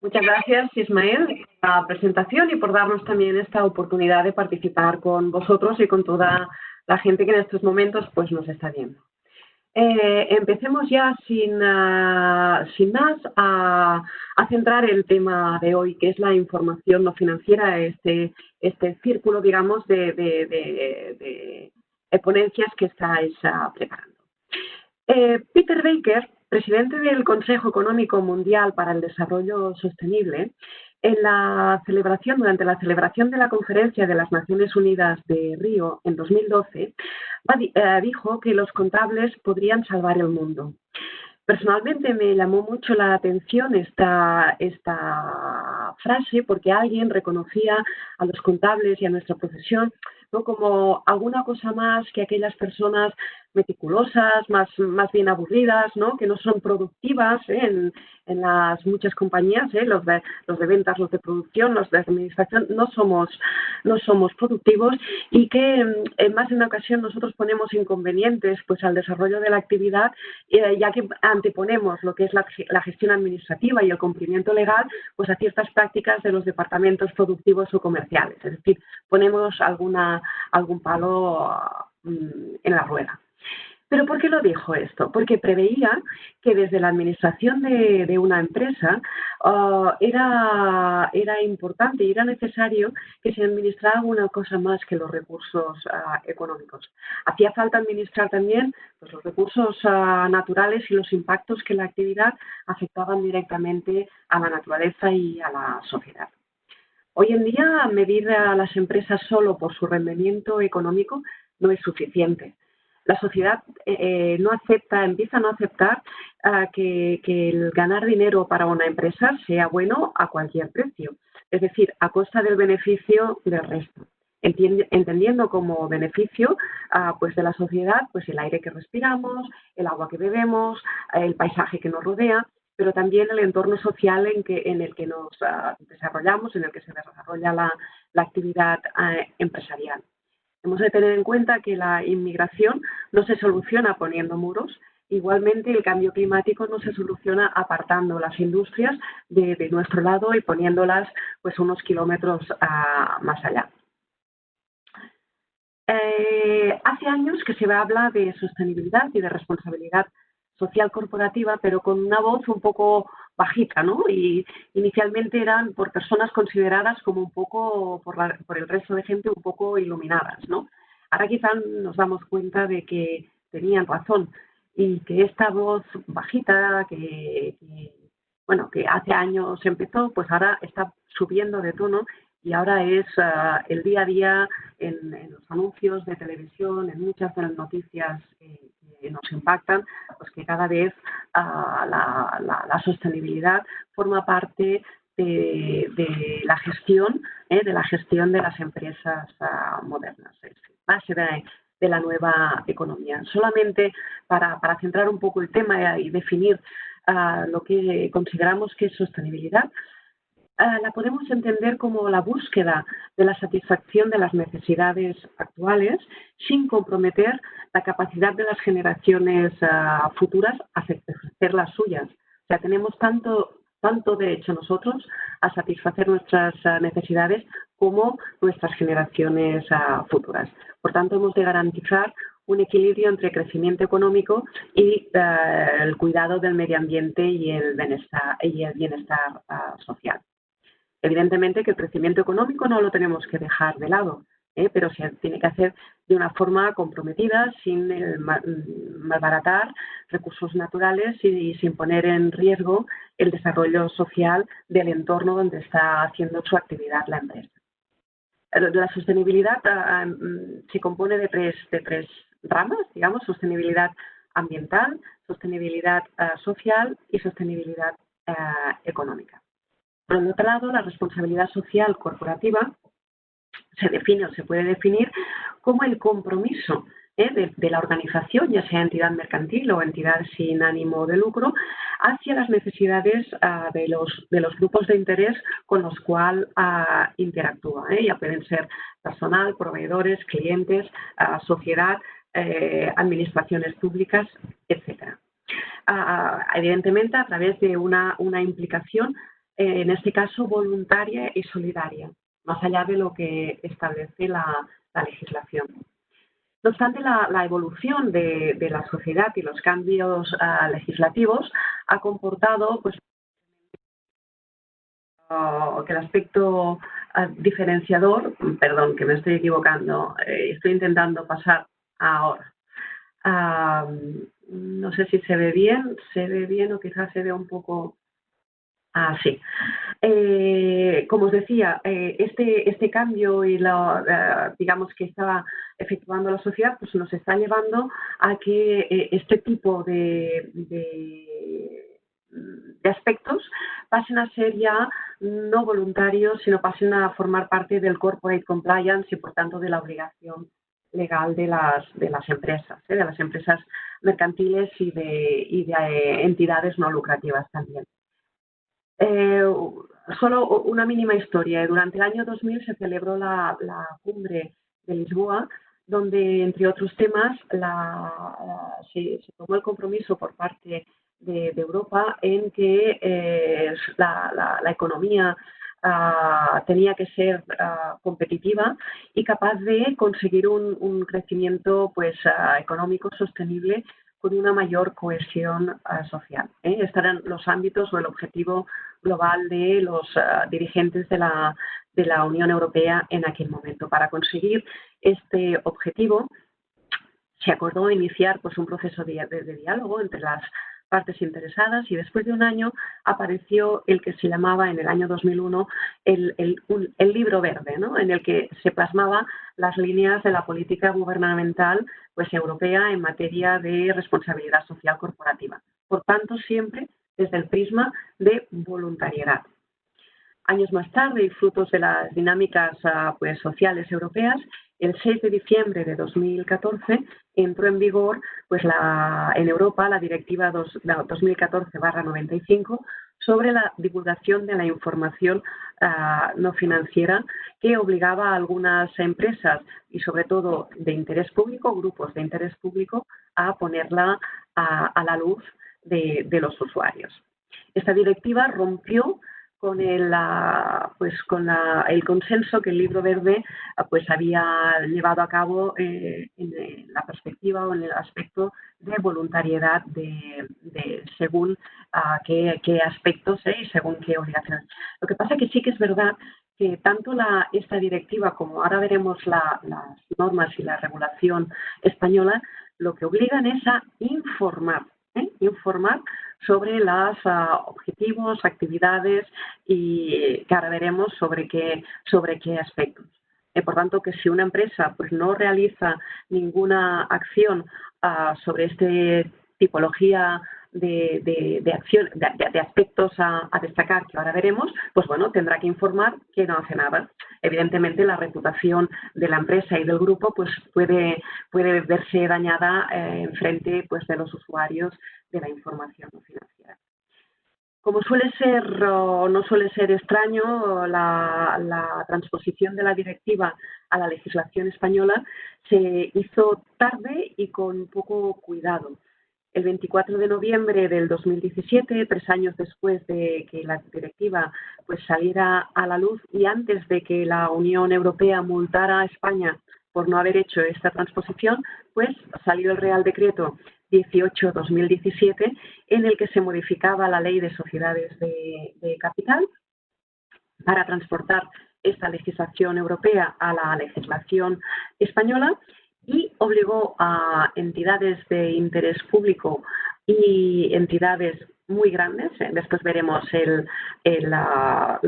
Muchas gracias, Ismael, por la presentación y por darnos también esta oportunidad de participar con vosotros y con toda la gente que en estos momentos pues, nos está viendo. Empecemos ya sin más a centrar el tema de hoy, que es la información no financiera, este círculo, digamos, de ponencias que estáis preparando. Peter Baker, presidente del Consejo Económico Mundial para el Desarrollo Sostenible, durante la celebración de la Conferencia de las Naciones Unidas de Río en 2012, dijo que los contables podrían salvar el mundo. Personalmente me llamó mucho la atención esta frase porque alguien reconocía a los contables y a nuestra profesión, ¿no?, como alguna cosa más que aquellas personas meticulosas, más bien aburridas, ¿no?, que no son productivas en las muchas compañías, los de ventas, los de producción, los de administración, no somos productivos, y que más de una ocasión nosotros ponemos inconvenientes pues al desarrollo de la actividad, ya que anteponemos lo que es la gestión administrativa y el cumplimiento legal pues a ciertas prácticas de los departamentos productivos o comerciales, es decir, ponemos algún palo en la rueda. ¿Pero por qué lo dijo esto? Porque preveía que desde la administración de una empresa era importante y era necesario que se administrara alguna cosa más que los recursos económicos. Hacía falta administrar también pues, los recursos naturales y los impactos que la actividad afectaban directamente a la naturaleza y a la sociedad. Hoy en día, medir a las empresas solo por su rendimiento económico no es suficiente. La sociedad empieza a no aceptar que el ganar dinero para una empresa sea bueno a cualquier precio, es decir, a costa del beneficio del resto. Entendiendo como beneficio pues de la sociedad pues el aire que respiramos, el agua que bebemos, el paisaje que nos rodea, pero también el entorno social en el que nos desarrollamos, en el que se desarrolla la actividad empresarial. Hemos de tener en cuenta que la inmigración no se soluciona poniendo muros. Igualmente, el cambio climático no se soluciona apartando las industrias de nuestro lado y poniéndolas pues, unos kilómetros más allá. Hace años que se habla de sostenibilidad y de responsabilidad social corporativa, pero con una voz un poco bajita, ¿no? Y inicialmente eran por personas consideradas como un poco, por el resto de gente, un poco iluminadas, ¿no? Ahora quizá nos damos cuenta de que tenían razón y que esta voz bajita que hace años empezó, pues ahora está subiendo de tono y ahora es el día a día en los anuncios de televisión, en muchas de las noticias que nos impactan, pues que cada vez la sostenibilidad forma parte de la gestión de las empresas modernas, es base de la nueva economía. Solamente para centrar un poco el tema y definir lo que consideramos que es sostenibilidad, la podemos entender como la búsqueda de la satisfacción de las necesidades actuales sin comprometer la capacidad de las generaciones futuras a satisfacer las suyas. O sea, tenemos tanto derecho nosotros a satisfacer nuestras necesidades como nuestras generaciones futuras. Por tanto, hemos de garantizar un equilibrio entre crecimiento económico y el cuidado del medio ambiente y el bienestar social. Evidentemente que el crecimiento económico no lo tenemos que dejar de lado, pero se tiene que hacer de una forma comprometida, sin malbaratar recursos naturales y sin poner en riesgo el desarrollo social del entorno donde está haciendo su actividad la empresa. La sostenibilidad se compone de tres ramas, digamos, sostenibilidad ambiental, sostenibilidad social y sostenibilidad económica. Por el otro lado, la responsabilidad social corporativa se define o se puede definir como el compromiso de la organización, ya sea entidad mercantil o entidad sin ánimo de lucro, hacia las necesidades de los grupos de interés con los cuales interactúa. Ya pueden ser personal, proveedores, clientes, sociedad, administraciones públicas, etc. Evidentemente, a través de una implicación en este caso voluntaria y solidaria, más allá de lo que establece la legislación. No obstante, la evolución de la sociedad y los cambios legislativos ha comportado pues, que el aspecto diferenciador, perdón, que me estoy equivocando, estoy intentando pasar ahora. No sé si se ve bien o quizás se ve un poco... sí. Como os decía, este cambio y digamos que estaba efectuando la sociedad, pues nos está llevando a que este tipo de aspectos pasen a ser ya no voluntarios, sino pasen a formar parte del corporate compliance y por tanto de la obligación legal de las empresas, de las empresas mercantiles y de entidades no lucrativas también. Solo una mínima historia. Durante el año 2000 se celebró la cumbre de Lisboa, donde, entre otros temas, se tomó el compromiso por parte de Europa en que la economía tenía que ser competitiva y capaz de conseguir un crecimiento pues, económico sostenible con una mayor cohesión social. Estos eran los ámbitos o el objetivo global de los dirigentes de la Unión Europea en aquel momento. Para conseguir este objetivo, se acordó iniciar pues, un proceso de diálogo entre las partes interesadas y después de un año apareció el que se llamaba en el año 2001 el libro verde, ¿no? En el que se plasmaba las líneas de la política gubernamental pues, europea en materia de responsabilidad social corporativa. Por tanto, siempre desde el prisma de voluntariedad. Años más tarde, y frutos de las dinámicas pues, sociales europeas, el 6 de diciembre de 2014 entró en vigor pues, en Europa la Directiva 2014/95 sobre la divulgación de la información no financiera, que obligaba a algunas empresas y sobre todo de interés público, grupos de interés público, a ponerla a la luz de los usuarios. Esta directiva rompió con el consenso que el libro verde pues había llevado a cabo en la perspectiva o en el aspecto de voluntariedad según qué aspectos y según qué obligaciones. Lo que pasa es que sí que es verdad que tanto esta directiva como ahora veremos las normas y la regulación española lo que obligan es a informar sobre los objetivos, actividades y que ahora veremos sobre qué aspectos. Por tanto, que si una empresa pues, no realiza ninguna acción sobre esta tipología de aspectos a destacar que ahora veremos, pues bueno, tendrá que informar que no hace nada. Evidentemente, la reputación de la empresa y del grupo pues, puede verse dañada en frente pues, de los usuarios de la información financiera. Como suele ser o no suele ser extraño, la transposición de la directiva a la legislación española se hizo tarde y con poco cuidado. El 24 de noviembre del 2017, 3 años después de que la directiva pues, saliera a la luz y antes de que la Unión Europea multara a España por no haber hecho esta transposición, pues salió el Real Decreto 18/2017 en el que se modificaba la Ley de Sociedades de Capital para transportar esta legislación europea a la legislación española y obligó a entidades de interés público y entidades muy grandes, después veremos las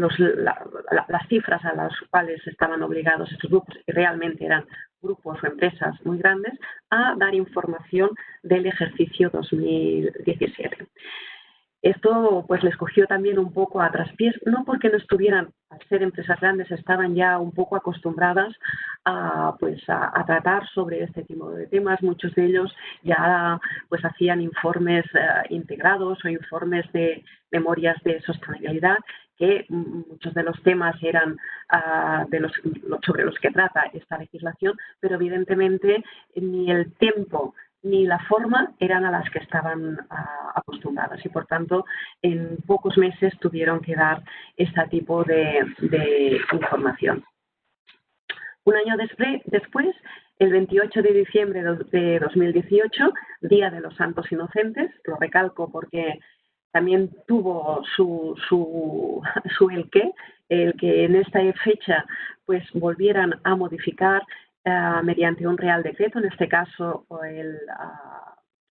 cifras a las cuales estaban obligados estos grupos, y realmente eran grupos o empresas muy grandes, a dar información del ejercicio 2017. Esto pues les cogió también un poco a traspiés, no porque no estuvieran, al ser empresas grandes, estaban ya un poco acostumbradas a tratar sobre este tipo de temas. Muchos de ellos ya pues hacían informes integrados o informes de memorias de sostenibilidad, que muchos de los temas eran sobre los que trata esta legislación, pero evidentemente ni el tiempo ni la forma eran a las que estaban acostumbradas y, por tanto, en pocos meses tuvieron que dar este tipo de información. Un año después, el 28 de diciembre de 2018, Día de los Santos Inocentes, lo recalco porque también tuvo el que en esta fecha pues volvieran a modificar mediante un Real Decreto, en este caso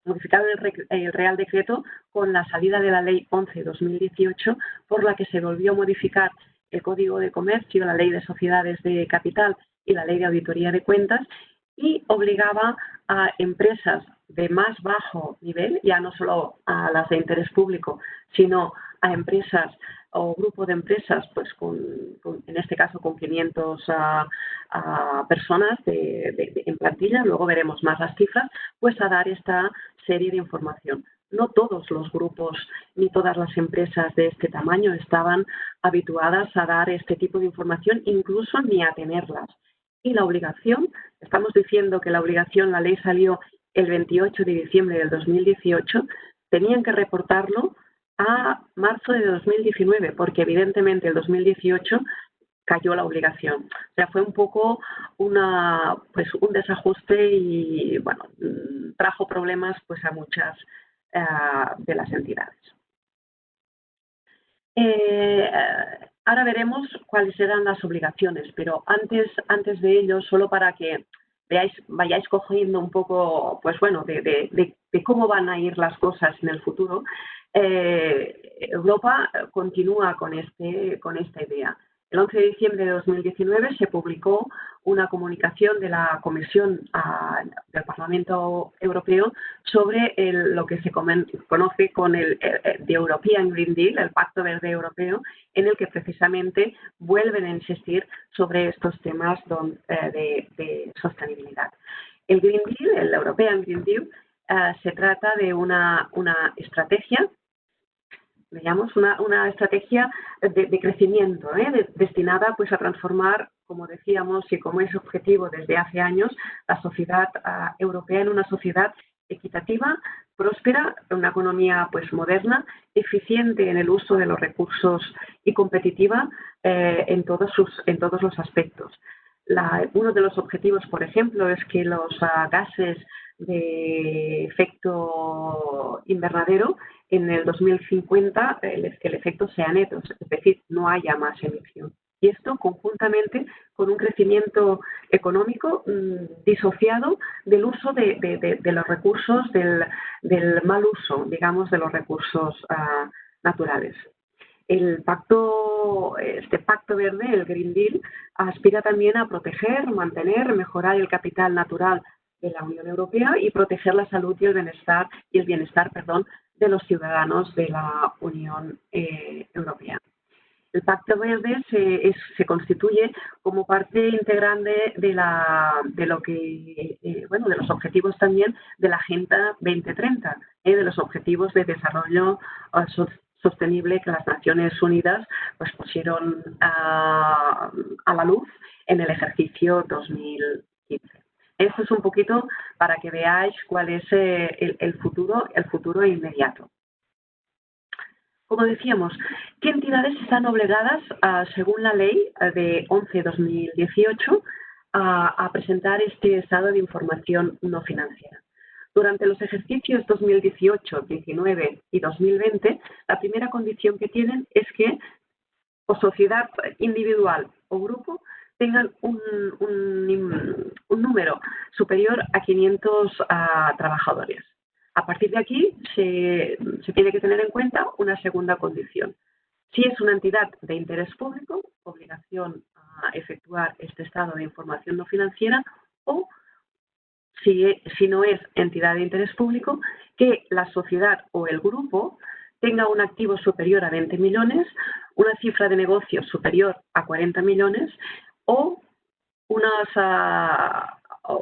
modificar el Real Decreto con la salida de la Ley 11/2018, por la que se volvió a modificar el Código de Comercio, la Ley de Sociedades de Capital y la Ley de Auditoría de Cuentas, y obligaba a empresas de más bajo nivel, ya no solo a las de interés público, sino a empresas o grupo de empresas, pues en este caso con 500 personas en plantilla, luego veremos más las cifras, pues a dar esta serie de información. No todos los grupos ni todas las empresas de este tamaño estaban habituadas a dar este tipo de información, incluso ni a tenerlas. Y la obligación, estamos diciendo que la ley salió el 28 de diciembre del 2018, tenían que reportarlo a marzo de 2019, porque evidentemente el 2018 cayó la obligación. O sea, fue un poco un desajuste y, bueno, trajo problemas pues a muchas de las entidades. Ahora veremos cuáles eran las obligaciones, pero antes de ello, solo para que vayáis cogiendo un poco, pues bueno, de cómo van a ir las cosas en el futuro, Europa continúa con esta idea. El 11 de diciembre de 2019 se publicó una comunicación de la Comisión del Parlamento Europeo sobre lo que se conoce con el The European Green Deal, el Pacto Verde Europeo, en el que precisamente vuelven a insistir sobre estos temas de sostenibilidad. El Green Deal, el European Green Deal, se trata de una estrategia, digamos, una estrategia de crecimiento, destinada pues a transformar, como decíamos, y como es objetivo desde hace años, la sociedad europea en una sociedad equitativa, próspera, una economía pues moderna, eficiente en el uso de los recursos y competitiva en todos los aspectos. Uno de los objetivos, por ejemplo, es que los gases de efecto invernadero en el 2050 el efecto sea neto, es decir, no haya más emisión. Y esto conjuntamente con un crecimiento económico disociado del uso de los recursos, del mal uso, digamos, de los recursos naturales. Este pacto verde, el Green Deal, aspira también a proteger, mantener, mejorar el capital natural de la Unión Europea y proteger la salud y el bienestar de los ciudadanos de la Unión Europea. El Pacto Verde se constituye como parte integrante de los objetivos también de la Agenda 2030, de los objetivos de desarrollo sostenible que las Naciones Unidas pues pusieron a la luz en el ejercicio 2015. Esto es un poquito para que veáis cuál es el futuro inmediato. Como decíamos, ¿qué entidades están obligadas, según la ley de 11/2018, a presentar este estado de información no financiera? Durante los ejercicios 2018, 2019 y 2020, la primera condición que tienen es que o sociedad individual o grupo tengan un número superior a 500 trabajadores. A partir de aquí se tiene que tener en cuenta una segunda condición. Si es una entidad de interés público, obligación a efectuar este estado de información no financiera, o si no es entidad de interés público, que la sociedad o el grupo tenga un activo superior a 20 millones, una cifra de negocios superior a 40 millones o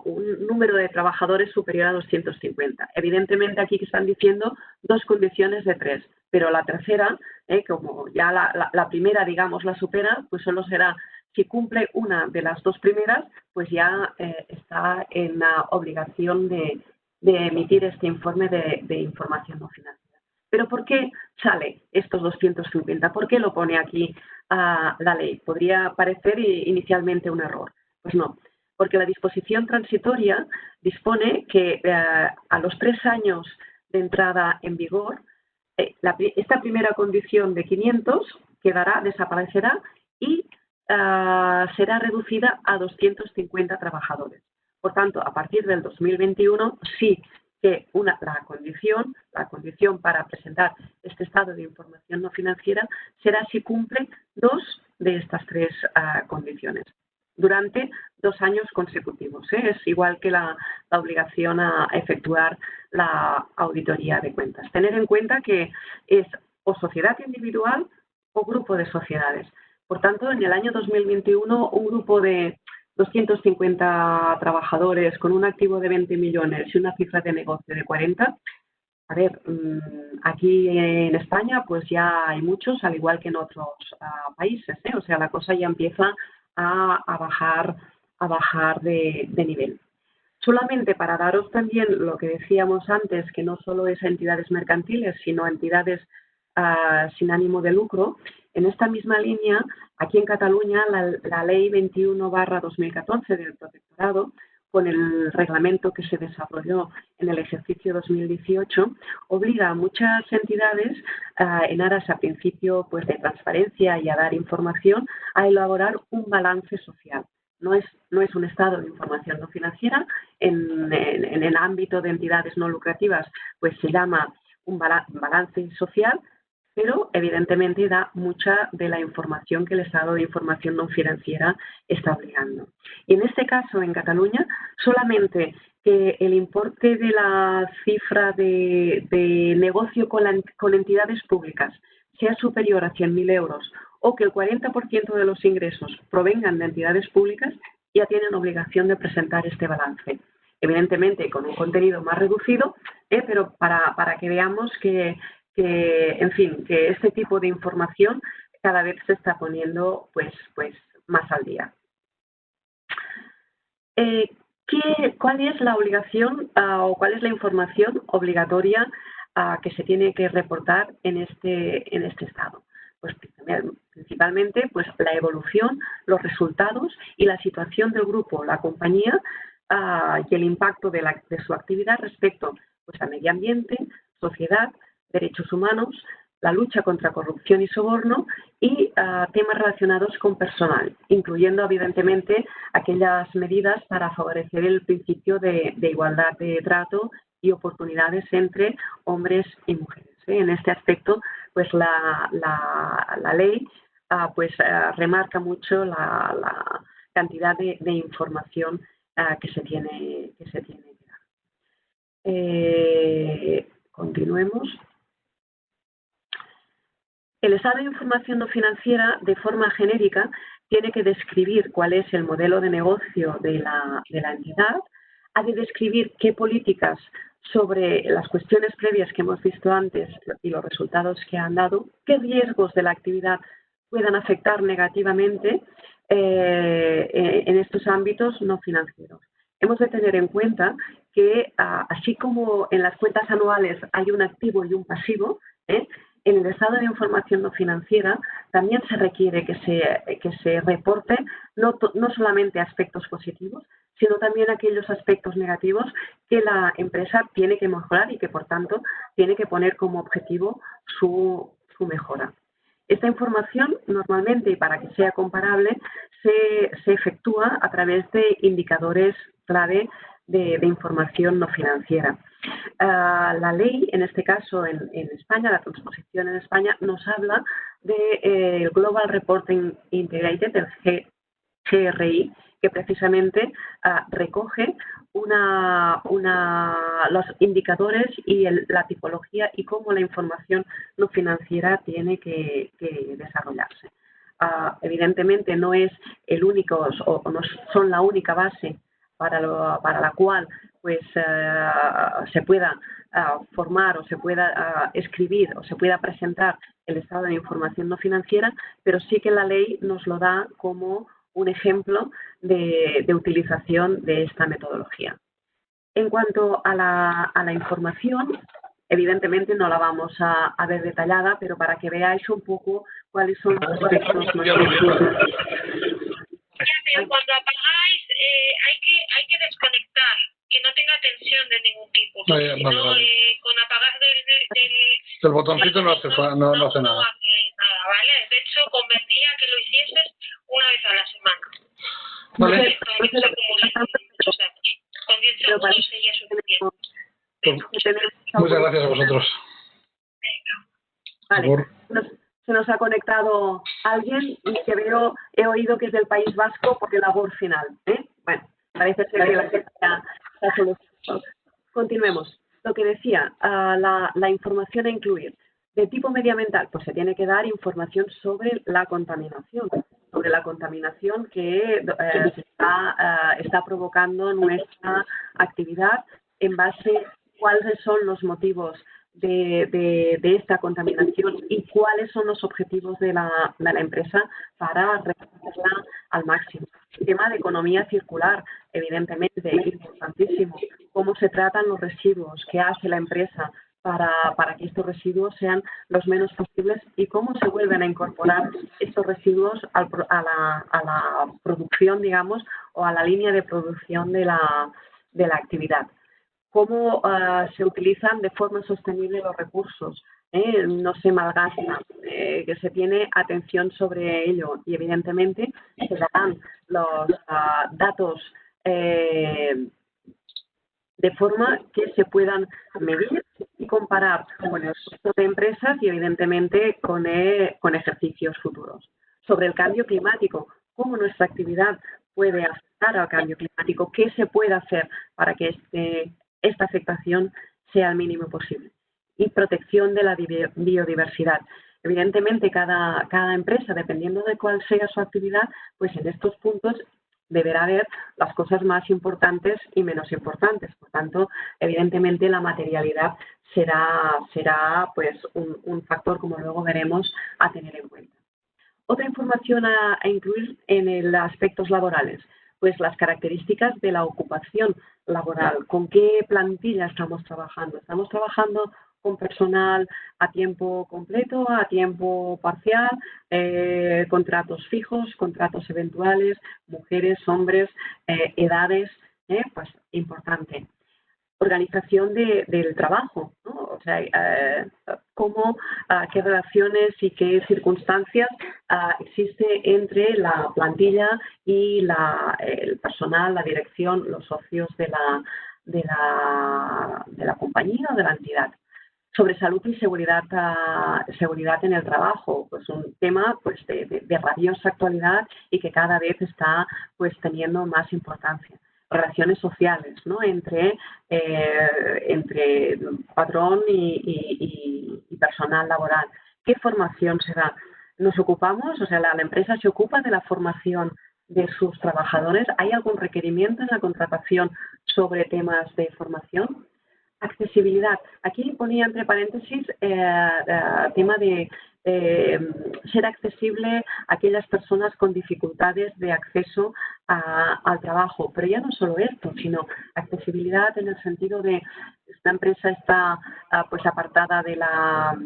un número de trabajadores superior a 250. Evidentemente aquí están diciendo 2 condiciones de 3, pero la tercera, como ya la primera, digamos, la supera, pues solo será, si cumple una de las 2 primeras, pues ya está en la obligación de de emitir este informe de información no financiera. Pero ¿por qué sale estos 250? ¿Por qué lo pone aquí la ley? Podría parecer inicialmente un error. Pues no, porque la disposición transitoria dispone que a los 3 años de entrada en vigor, esta primera condición de 500 desaparecerá y será reducida a 250 trabajadores. Por tanto, a partir del 2021 sí que la condición para presentar este estado de información no financiera será si cumple 2 de estas 3 condiciones durante 2 años consecutivos. Es igual que la obligación a efectuar la auditoría de cuentas. Tener en cuenta que es o sociedad individual o grupo de sociedades. Por tanto, en el año 2021, un grupo de 250 trabajadores con un activo de 20 millones y una cifra de negocio de 40, a ver, aquí en España pues ya hay muchos, al igual que en otros países, o sea, la cosa ya empieza a bajar de nivel. Solamente para daros también lo que decíamos antes, que no solo es a entidades mercantiles, sino a entidades sin ánimo de lucro, en esta misma línea, aquí en Cataluña, la Ley 21/2014 del Protectorado, con el reglamento que se desarrolló en el ejercicio 2018, obliga a muchas entidades, en aras a principio pues, de transparencia y a dar información, a elaborar un balance social. No es un estado de información no financiera. En el ámbito de entidades no lucrativas, pues se llama un balance social, pero evidentemente da mucha de la información que el estado de información no financiera está obligando. Y en este caso, en Cataluña, solamente que el importe de la cifra de negocio con entidades públicas sea superior a 100.000 euros o que el 40% de los ingresos provengan de entidades públicas, ya tienen obligación de presentar este balance. Evidentemente, con un contenido más reducido, pero para que veamos que en fin, que este tipo de información cada vez se está poniendo pues más al día. ¿Cuál es la obligación o cuál es la información obligatoria que se tiene que reportar en este estado? Pues principalmente pues, la evolución, los resultados y la situación del grupo, la compañía y el impacto de su actividad respecto pues, al medio ambiente, sociedad, derechos humanos, la lucha contra corrupción y soborno y temas relacionados con personal, incluyendo evidentemente aquellas medidas para favorecer el principio de igualdad de trato y oportunidades entre hombres y mujeres. En este aspecto, pues la ley remarca mucho la cantidad de información que se tiene que dar. Continuemos. El estado de información no financiera, de forma genérica, tiene que describir cuál es el modelo de negocio de la entidad, ha de describir qué políticas sobre las cuestiones previas que hemos visto antes y los resultados que han dado, qué riesgos de la actividad puedan afectar negativamente en estos ámbitos no financieros. Hemos de tener en cuenta que, así como en las cuentas anuales hay un activo y un pasivo, en el estado de información no financiera también se requiere que se reporte no solamente aspectos positivos, sino también aquellos aspectos negativos que la empresa tiene que mejorar y que, por tanto, tiene que poner como objetivo su mejora. Esta información, normalmente, y para que sea comparable, se efectúa a través de indicadores clave de información no financiera. La ley, en este caso en España, la transposición en España, nos habla del Global Reporting Integrated, el GRI, que precisamente recoge los indicadores y la tipología y cómo la información no financiera tiene que desarrollarse. Evidentemente no es el único o no son la única base para la cual pues se pueda formar o se pueda escribir o se pueda presentar el estado de información no financiera, pero sí que la ley nos lo da como un ejemplo de utilización de esta metodología. En cuanto a la información, evidentemente no la vamos a ver detallada, pero para que veáis un poco cuáles son los motivos. Cuando apagáis hay que desconectar, que no tenga tensión de ningún tipo. Porque si no, con apagar el botoncito no hace nada. No hace nada, ¿vale? De hecho, convendría que lo hicieses una vez a la semana. Vale. Para que no se acumulen muchos datos. Con 10 segundos sería suficiente. Muchas gracias a vosotros. Vale. Se nos ha conectado alguien y que he oído que es del País Vasco porque labor final. Bueno, parece ser que la gente ya está solucionado. Continuemos. Lo que decía, la información a incluir. De tipo medioambiental, pues se tiene que dar información sobre la contaminación que está provocando nuestra actividad en base a cuáles son los motivos de esta contaminación y cuáles son los objetivos de la empresa para reducirla al máximo. El tema de economía circular, evidentemente, importantísimo. Cómo se tratan los residuos, qué hace la empresa para que estos residuos sean los menos posibles y cómo se vuelven a incorporar estos residuos a la producción, digamos, o a la línea de producción de la actividad. Cómo se utilizan de forma sostenible los recursos, no se malgastan, que se tiene atención sobre ello y evidentemente se darán los datos de forma que se puedan medir y comparar con el resto de empresas y evidentemente con ejercicios futuros. Sobre el cambio climático, cómo nuestra actividad puede afectar al cambio climático, qué se puede hacer para que esta afectación sea el mínimo posible. Y protección de la biodiversidad. Evidentemente, cada empresa, dependiendo de cuál sea su actividad, pues en estos puntos deberá ver las cosas más importantes y menos importantes. Por tanto, evidentemente, la materialidad será pues un factor, como luego veremos, a tener en cuenta. Otra información a incluir en los aspectos laborales, pues las características de la ocupación laboral. ¿Con qué plantilla estamos trabajando? ¿Estamos trabajando con personal a tiempo completo, a tiempo parcial, contratos fijos, contratos eventuales, mujeres, hombres, edades? Pues importante. Organización del trabajo, ¿no? O sea, qué relaciones y qué circunstancias existe entre la plantilla y el personal, la dirección, los socios de la compañía o de la entidad. Sobre salud y seguridad en el trabajo, pues un tema pues de rabiosa actualidad y que cada vez está pues teniendo más importancia. Relaciones sociales, ¿no? entre patrón y personal laboral. ¿Qué formación se da? Nos ocupamos, o sea, la empresa se ocupa de la formación de sus trabajadores. ¿Hay algún requerimiento en la contratación sobre temas de formación? Accesibilidad. Aquí ponía entre paréntesis tema de ser accesible a aquellas personas con dificultades de acceso al trabajo. Pero ya no solo esto, sino accesibilidad en el sentido de esta empresa está pues apartada de la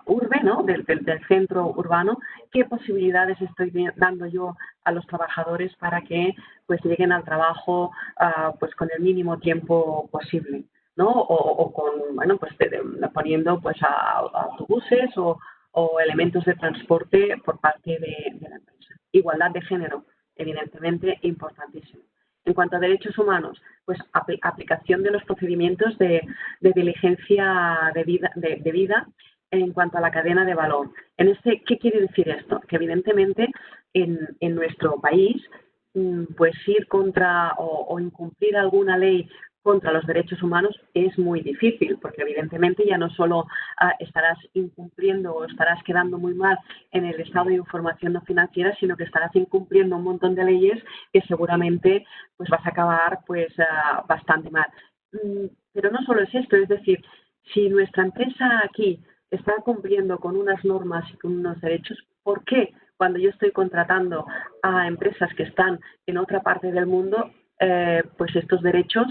urbe, ¿no? del centro urbano. ¿Qué posibilidades estoy dando yo a los trabajadores para que pues lleguen al trabajo pues con el mínimo tiempo posible, ¿no? O con, bueno, pues poniendo pues a autobuses o elementos de transporte por parte de la empresa. Igualdad de género, evidentemente importantísimo. En cuanto a derechos humanos, pues aplicación de los procedimientos de diligencia de vida en cuanto a la cadena de valor. ¿Qué quiere decir esto? Que evidentemente en nuestro país pues ir contra o incumplir alguna ley contra los derechos humanos es muy difícil, porque evidentemente ya no solo estarás incumpliendo o estarás quedando muy mal en el estado de información no financiera, sino que estarás incumpliendo un montón de leyes que seguramente pues vas a acabar pues bastante mal. Pero no solo es esto, es decir, si nuestra empresa aquí está cumpliendo con unas normas y con unos derechos, ¿por qué cuando yo estoy contratando a empresas que están en otra parte del mundo pues estos derechos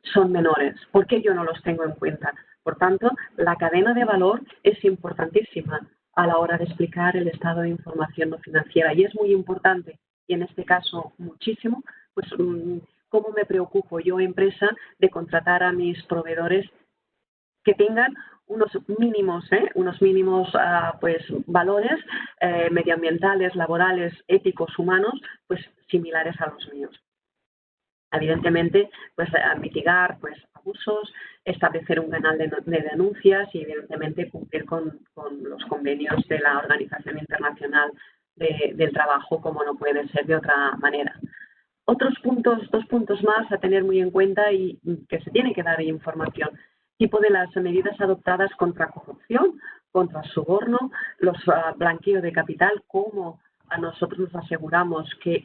son menores. ¿Por qué yo no los tengo en cuenta? Por tanto, la cadena de valor es importantísima a la hora de explicar el estado de información no financiera y es muy importante, y en este caso muchísimo, pues cómo me preocupo yo, empresa, de contratar a mis proveedores que tengan unos mínimos pues valores medioambientales, laborales, éticos, humanos, pues similares a los míos. Evidentemente, pues mitigar pues abusos, establecer un canal de denuncias y evidentemente cumplir con los convenios de la Organización Internacional del Trabajo, como no puede ser de otra manera. Otros puntos, 2 puntos más a tener muy en cuenta y que se tiene que dar información. Tipo de las medidas adoptadas contra corrupción, contra soborno, los blanqueo de capital, cómo a nosotros nos aseguramos que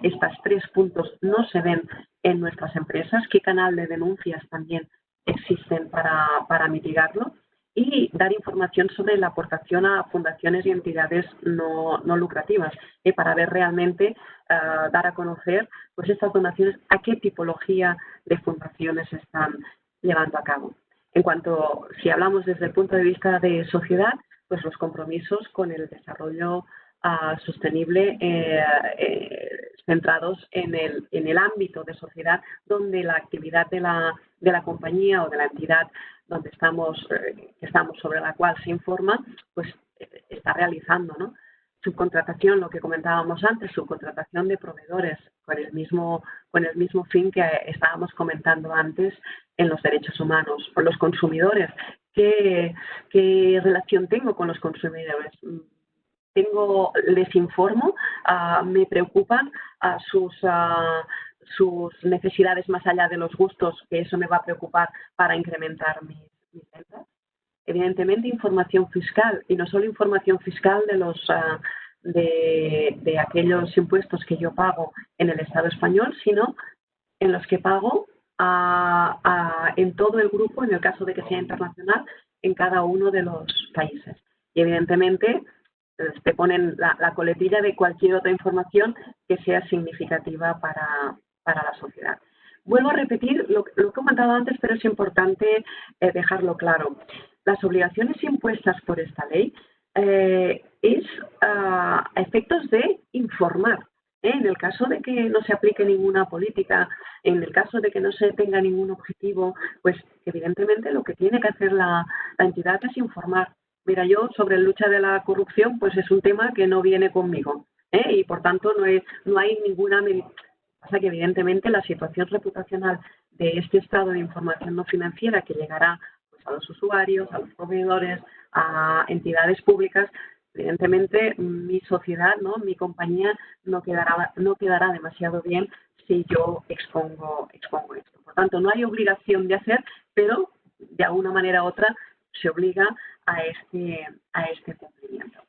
estos 3 puntos no se ven en nuestras empresas, qué canal de denuncias también existen para mitigarlo y dar información sobre la aportación a fundaciones y entidades no lucrativas para ver realmente, dar a conocer pues estas donaciones, a qué tipología de fundaciones están llevando a cabo. En cuanto, si hablamos desde el punto de vista de sociedad, pues los compromisos con el desarrollo sostenible centrados en el ámbito de sociedad donde la actividad de la compañía o de la entidad donde estamos sobre la cual se informa, pues está realizando, ¿no? Subcontratación, lo que comentábamos antes, subcontratación de proveedores con el mismo fin que estábamos comentando antes en los derechos humanos. Con los consumidores, ¿qué relación tengo con los consumidores? Les informo, me preocupan sus necesidades más allá de los gustos, que eso me va a preocupar para incrementar mis ventas. Evidentemente, información fiscal, y no solo información fiscal de aquellos impuestos que yo pago en el Estado español, sino en los que pago en todo el grupo, en el caso de que sea internacional, en cada uno de los países. Y evidentemente te ponen la coletilla de cualquier otra información que sea significativa para la sociedad. Vuelvo a repetir lo que he comentado antes, pero es importante dejarlo claro. Las obligaciones impuestas por esta ley es a efectos de informar. En el caso de que no se aplique ninguna política, en el caso de que no se tenga ningún objetivo, pues evidentemente lo que tiene que hacer la entidad es informar. Mira, yo sobre la lucha de la corrupción, pues es un tema que no viene conmigo, y por tanto no hay ninguna medida. Pasa que evidentemente la situación reputacional de este estado de información no financiera que llegará pues, a los usuarios, a los proveedores, a entidades públicas, evidentemente mi sociedad, ¿no? Mi compañía no quedará demasiado bien si yo expongo esto. Por tanto, no hay obligación de hacer, pero de alguna manera u otra se obliga a este cumplimiento.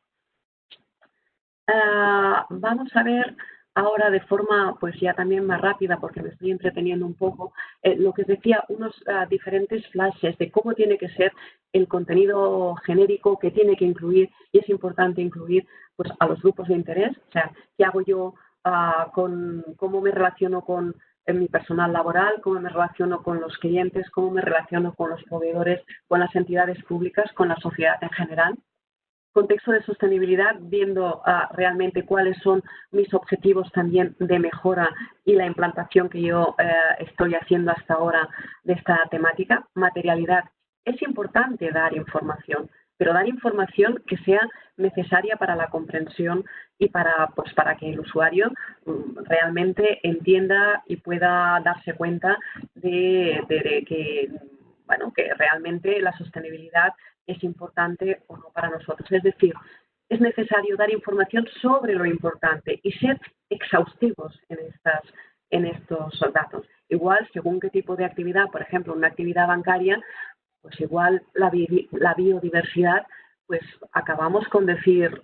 Vamos a ver ahora de forma pues ya también más rápida, porque me estoy entreteniendo un poco, lo que os decía, unos diferentes flashes de cómo tiene que ser el contenido genérico que tiene que incluir, y es importante incluir pues a los grupos de interés, o sea, qué hago yo cómo me relaciono con mi personal laboral, cómo me relaciono con los clientes, cómo me relaciono con los proveedores, con las entidades públicas, con la sociedad en general. Contexto de sostenibilidad, viendo realmente cuáles son mis objetivos también de mejora y la implantación que yo estoy haciendo hasta ahora de esta temática. Materialidad. Es importante dar información, pero dar información que sea necesaria para la comprensión y para que el usuario realmente entienda y pueda darse cuenta de que realmente la sostenibilidad es importante o no para nosotros. Es decir, es necesario dar información sobre lo importante y ser exhaustivos en estos datos. Igual, según qué tipo de actividad, por ejemplo, una actividad bancaria, pues igual la biodiversidad, pues acabamos con decir,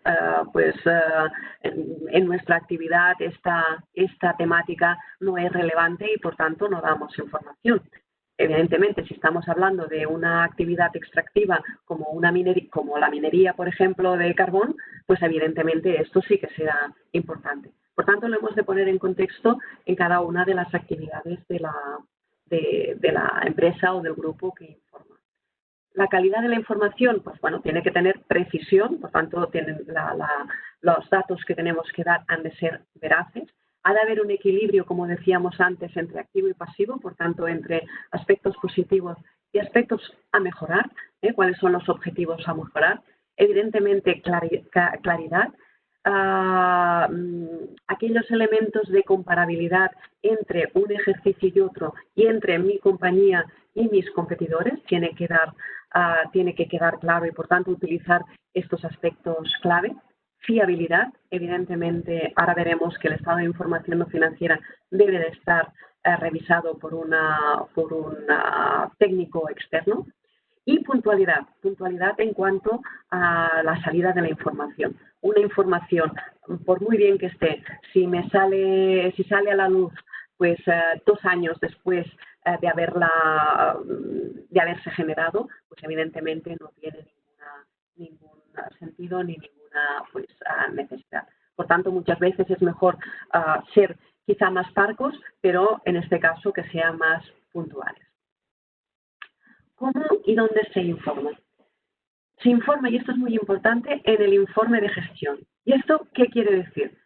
en nuestra actividad esta temática no es relevante y por tanto no damos información. Evidentemente, si estamos hablando de una actividad extractiva como la minería, por ejemplo, de carbón, pues evidentemente esto sí que será importante. Por tanto, lo hemos de poner en contexto en cada una de las actividades de la empresa o del grupo que informa. La calidad de la información, pues bueno, tiene que tener precisión, por tanto, los datos que tenemos que dar han de ser veraces. Ha de haber un equilibrio, como decíamos antes, entre activo y pasivo, por tanto, entre aspectos positivos y aspectos a mejorar, cuáles son los objetivos a mejorar. Evidentemente, claridad. Aquellos elementos de comparabilidad entre un ejercicio y otro y entre mi compañía y mis competidores tiene que quedar claro y por tanto utilizar estos aspectos clave. Fiabilidad, evidentemente ahora veremos que el estado de información no financiera debe de estar revisado por un técnico externo. Y puntualidad en cuanto a la salida de la información. Una información, por muy bien que esté, si sale a la luz pues 2 años después de haberse generado, pues evidentemente no tiene ningún sentido ni ninguna necesidad. Por tanto, muchas veces es mejor ser quizá más parcos, pero en este caso que sean más puntuales. ¿Cómo y dónde se informa? Se informa, y esto es muy importante, en el informe de gestión. ¿Y esto qué quiere decir?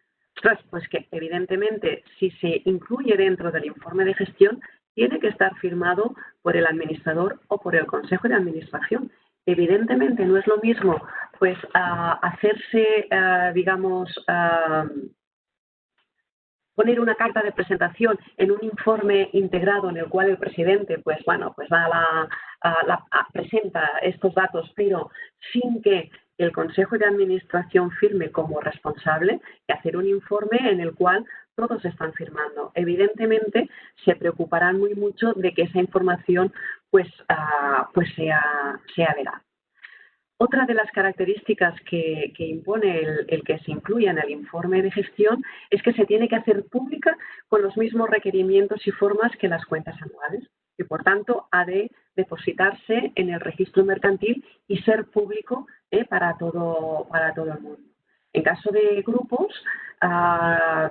Pues que evidentemente si se incluye dentro del informe de gestión, tiene que estar firmado por el administrador o por el consejo de administración. Evidentemente no es lo mismo pues hacerse, poner una carta de presentación en un informe integrado en el cual el presidente presenta estos datos, pero sin que el Consejo de Administración firme como responsable, y hacer un informe en el cual todos están firmando. Evidentemente se preocuparán muy mucho de que esa información sea veraz. Otra de las características que impone el que se incluya en el informe de gestión es que se tiene que hacer pública con los mismos requerimientos y formas que las cuentas anuales y, por tanto, ha de depositarse en el registro mercantil y ser público para todo el mundo. En caso de grupos,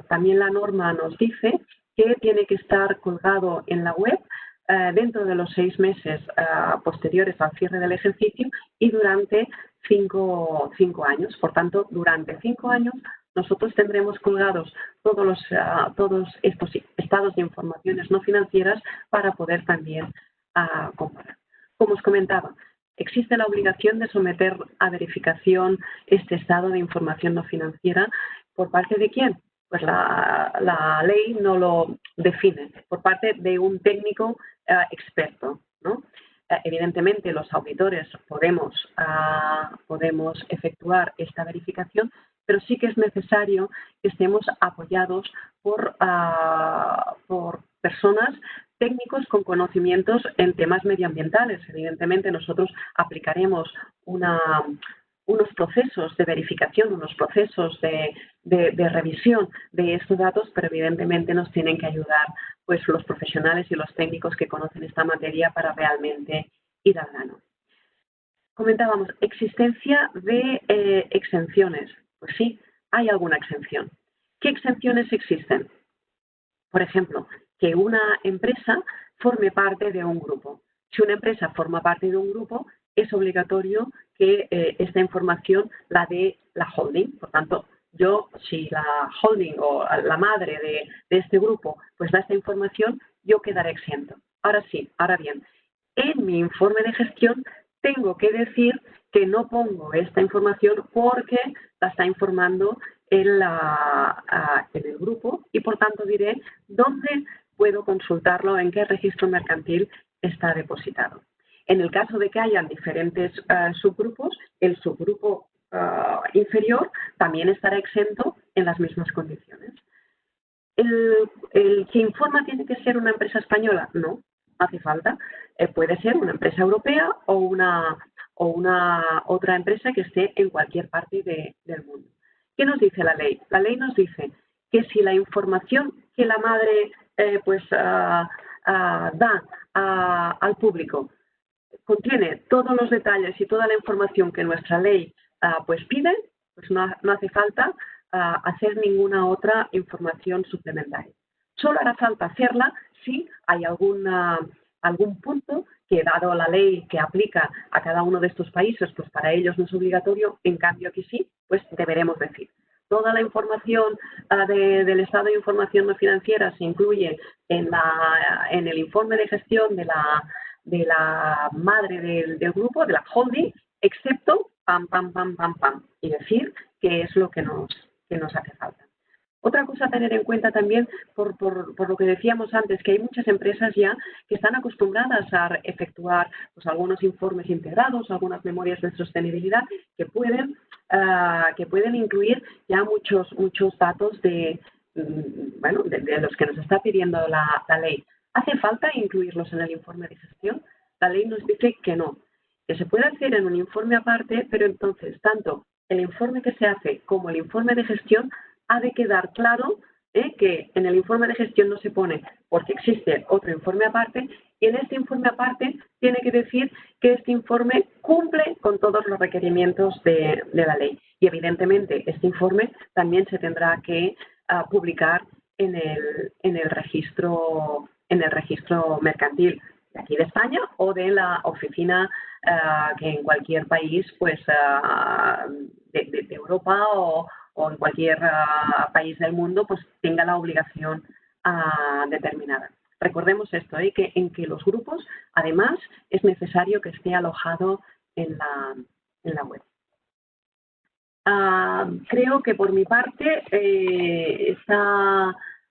también la norma nos dice que tiene que estar colgado en la web dentro de los 6 meses posteriores al cierre del ejercicio y durante 5 años. Por tanto, durante 5 años nosotros tendremos colgados todos estos estados de informaciones no financieras para poder también comparar. Como os comentaba, existe la obligación de someter a verificación este estado de información no financiera. ¿Por parte de quién? Pues la ley no lo define, por parte de un técnico experto, ¿no? Evidentemente los auditores podemos efectuar esta verificación, pero sí que es necesario que estemos apoyados por personas técnicos con conocimientos en temas medioambientales. Evidentemente nosotros aplicaremos unos procesos de verificación, unos procesos de revisión de estos datos, pero evidentemente nos tienen que ayudar pues los profesionales y los técnicos que conocen esta materia para realmente ir al grano. Comentábamos, existencia de exenciones. Pues sí, hay alguna exención. ¿Qué exenciones existen? Por ejemplo, que una empresa forme parte de un grupo. Si una empresa forma parte de un grupo, es obligatorio que esta información la dé la holding. Por tanto, si la holding o la madre de este grupo pues da esta información, yo quedaré exento. Ahora bien, en mi informe de gestión tengo que decir que no pongo esta información porque la está informando en el grupo y por tanto diré dónde puedo consultarlo, en qué registro mercantil está depositado. En el caso de que hayan diferentes subgrupos, el subgrupo inferior también estará exento en las mismas condiciones. ¿El que informa tiene que ser una empresa española? No hace falta. Puede ser una empresa europea o una otra empresa que esté en cualquier parte del mundo. ¿Qué nos dice la ley? La ley nos dice que si la información que la madre da al público contiene todos los detalles y toda la información que nuestra ley pide, pues no hace falta hacer ninguna otra información suplementaria. Solo hará falta hacerla si hay algún punto que, dado la ley que aplica a cada uno de estos países, pues para ellos no es obligatorio, en cambio aquí sí, pues deberemos decir. Toda la información del estado de información no financiera se incluye en el informe de gestión de la madre del grupo, de la holding, excepto pam, pam, pam, pam, pam, y decir qué es lo que nos hace falta. Otra cosa a tener en cuenta también, por lo que decíamos antes, que hay muchas empresas ya que están acostumbradas a efectuar pues, algunos informes integrados, algunas memorias de sostenibilidad que pueden incluir ya muchos datos de los que nos está pidiendo la ley. ¿Hace falta incluirlos en el informe de gestión? La ley nos dice que no, que se puede hacer en un informe aparte, pero entonces tanto el informe que se hace como el informe de gestión ha de quedar claro que en el informe de gestión no se pone porque existe otro informe aparte, y en este informe aparte tiene que decir que este informe cumple con todos los requerimientos de la ley. Y evidentemente este informe también se tendrá que publicar en el registro mercantil de aquí de España o de la oficina que en cualquier país pues de Europa o en cualquier país del mundo pues tenga la obligación determinada. Recordemos esto, que los grupos además es necesario que esté alojado en la web. Creo que por mi parte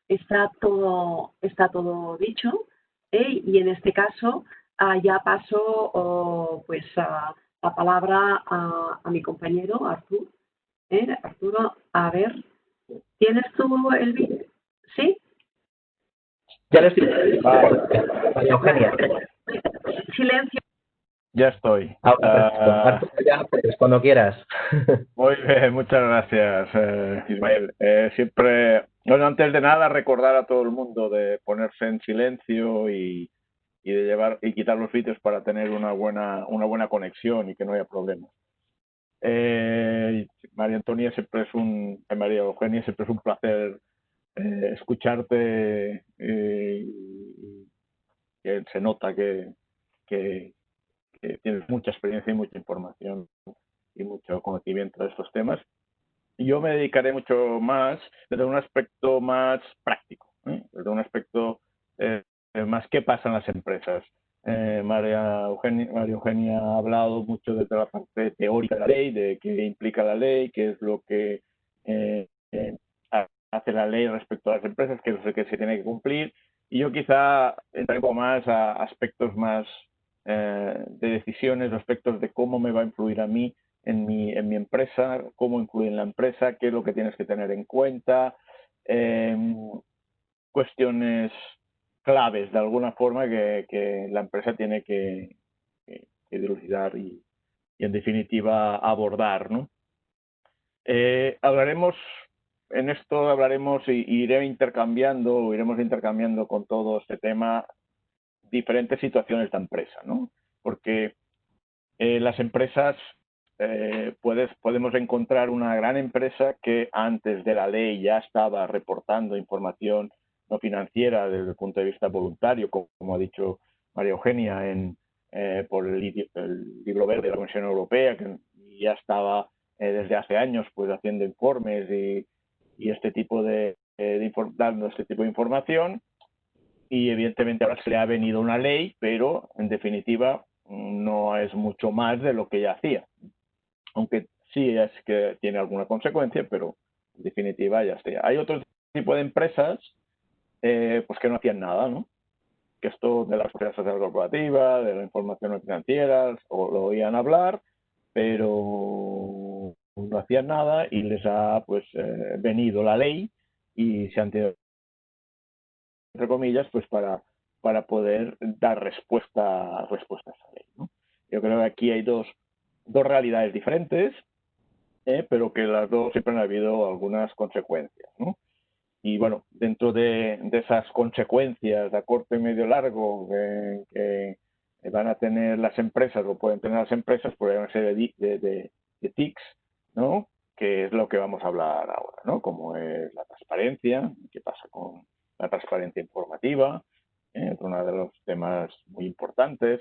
está todo dicho, y en este caso ya paso pues la palabra a mi compañero Arturo. Arturo, a ver, ¿tienes tú el vídeo? ¿Sí? Ya lo estoy. María Eugenia. Silencio. Ya estoy. Arturo, ya puedes, cuando quieras. Muy bien, muchas gracias, Ismael. Siempre, bueno, antes de nada, recordar a todo el mundo de ponerse en silencio y de llevar y quitar los vídeos para tener una buena conexión y que no haya problemas. María Eugenia siempre es un placer escucharte, que se nota que tienes mucha experiencia y mucha información y mucho conocimiento de estos temas. Yo me dedicaré mucho más desde un aspecto más práctico, desde un aspecto más qué pasa en las empresas. María Eugenia ha hablado mucho desde la parte teórica de la ley, de qué implica la ley, qué es lo que hace la ley respecto a las empresas, qué es lo que se tiene que cumplir. Y yo quizá entraré un poco más a aspectos más de decisiones, aspectos de cómo me va a influir a mí en mi empresa, cómo influye en la empresa, qué es lo que tienes que tener en cuenta, cuestiones claves de alguna forma que la empresa tiene que dilucidar y en definitiva abordar, ¿no? Hablaremos y iremos intercambiando con todo este tema diferentes situaciones de empresa, ¿no? Porque las empresas podemos encontrar una gran empresa que antes de la ley ya estaba reportando información no financiera desde el punto de vista voluntario, como ha dicho María Eugenia por el libro verde de la Comisión Europea, que ya estaba desde hace años pues haciendo informes y dando este tipo de información. Y evidentemente ahora se le ha venido una ley, pero en definitiva no es mucho más de lo que ya hacía. Aunque sí es que tiene alguna consecuencia, pero en definitiva ya está. Hay otro tipo de empresas pues que no hacían nada, ¿no? Que esto de la responsabilidad social corporativa, de la información no financiera, o lo oían hablar, pero no hacían nada y les ha pues venido la ley y se han tenido, entre comillas, pues para poder dar respuesta a esa ley, ¿no? Yo creo que aquí hay dos realidades diferentes, pero que las dos siempre han habido algunas consecuencias, ¿no? Y bueno, dentro de esas consecuencias a corto y medio largo que van a tener las empresas o pueden tener las empresas, pues hay una serie de tics, ¿no? que es lo que vamos a hablar ahora, ¿no? Como es la transparencia, qué pasa con la transparencia informativa, uno de los temas muy importantes.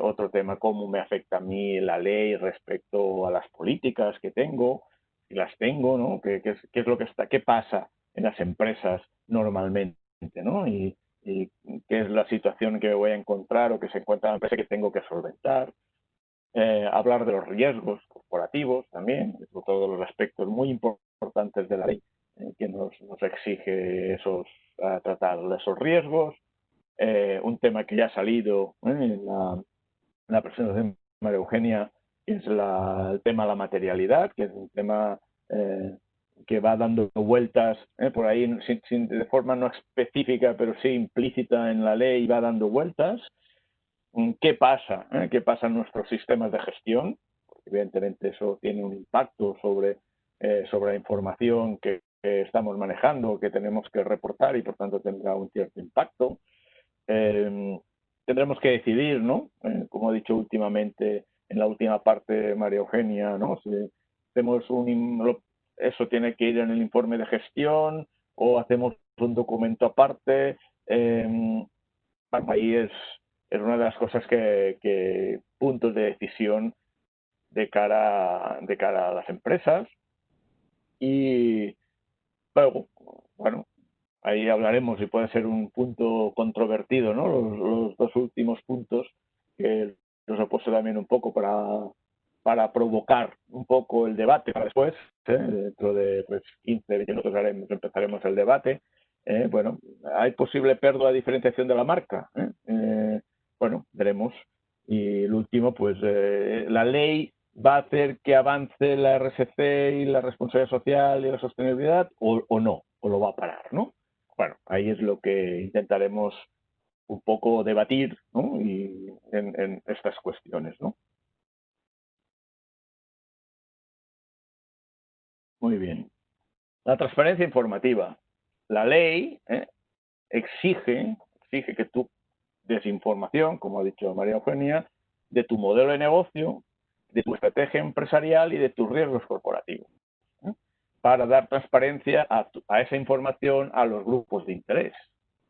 Otro tema, cómo me afecta a mí la ley respecto a las políticas que tengo, si las tengo, ¿no? ¿Qué es lo que qué pasa en las empresas normalmente, ¿no? Y qué es la situación que voy a encontrar o que se encuentra en la empresa que tengo que solventar. Hablar de los riesgos corporativos también, es otro de los aspectos muy importantes de la ley que nos exige tratar esos riesgos. Un tema que ya ha salido en la presentación de María Eugenia es el tema de la materialidad, que es un tema que va dando vueltas por ahí de forma no específica, pero sí implícita en la ley, va dando vueltas. ¿Qué pasa? ¿Qué pasa en nuestros sistemas de gestión? Porque evidentemente eso tiene un impacto sobre la información que estamos manejando, que tenemos que reportar y por tanto tendrá un cierto impacto. Tendremos que decidir, ¿no? Como he dicho últimamente en la última parte de María Eugenia, ¿no? Si hacemos eso tiene que ir en el informe de gestión o hacemos un documento aparte. Ahí es una de las cosas que puntos de decisión de cara a las empresas. Y luego, bueno, ahí hablaremos y puede ser un punto controvertido, ¿no? Los dos últimos puntos que los he puesto también un poco para provocar un poco el debate para después, dentro de 15, 20 minutos empezaremos el debate. Bueno, ¿hay posible pérdida de diferenciación de la marca? Bueno, veremos. Y el último, pues la ley va a hacer que avance la RSC y la responsabilidad social y la sostenibilidad o no, o lo va a parar, ¿no? Bueno, ahí es lo que intentaremos un poco debatir, ¿no? Y en estas cuestiones, ¿no? Muy bien. La transparencia informativa. La ley exige que tú des información, como ha dicho María Eugenia, de tu modelo de negocio, de tu estrategia empresarial y de tus riesgos corporativos, para dar transparencia a esa información a los grupos de interés.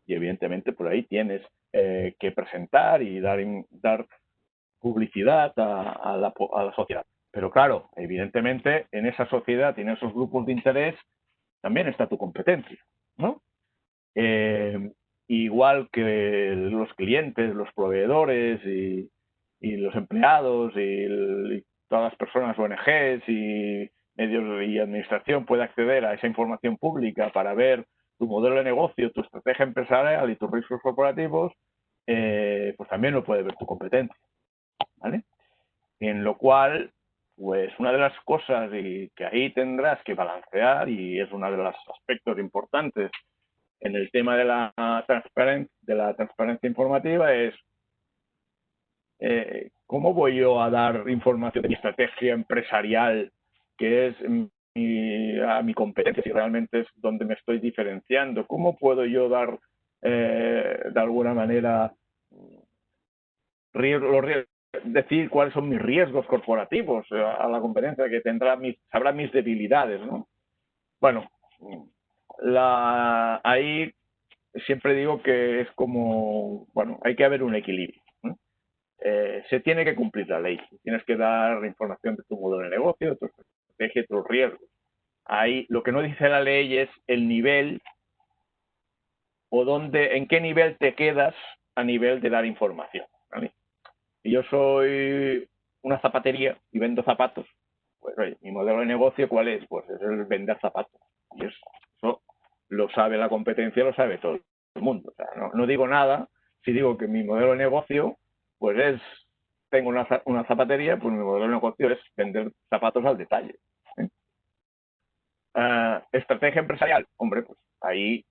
Y evidentemente por ahí tienes que presentar y dar publicidad a la sociedad. Pero claro, evidentemente en esa sociedad y en esos grupos de interés también está tu competencia, ¿no? Igual que los clientes, los proveedores y los empleados y todas las personas, ONGs y medios y administración puede acceder a esa información pública para ver tu modelo de negocio, tu estrategia empresarial y tus riesgos corporativos, pues también lo puede ver tu competencia, ¿vale? En lo cual, pues una de las cosas y que ahí tendrás que balancear, y es uno de los aspectos importantes en el tema de la transparencia informativa, es ¿cómo voy yo a dar información de mi estrategia empresarial, que es a mi competencia, si realmente es donde me estoy diferenciando? ¿Cómo puedo yo dar, de alguna manera, decir cuáles son mis riesgos corporativos a la competencia, que sabrá mis debilidades, ¿no? Bueno, ahí siempre digo que es como, bueno, hay que haber un equilibrio, ¿no? Se tiene que cumplir la ley. Tienes que dar información de tu modelo de negocio, de tu estrategia, de tus riesgos. Ahí lo que no dice la ley es el nivel o en qué nivel te quedas a nivel de dar información, ¿vale? Si yo soy una zapatería y vendo zapatos, pues oye, mi modelo de negocio, ¿cuál es? Pues es el vender zapatos. Y eso lo sabe la competencia, lo sabe todo el mundo. O sea, no digo nada si digo que mi modelo de negocio, pues tengo una zapatería, pues mi modelo de negocio es vender zapatos al detalle. Estrategia empresarial, hombre, pues ahí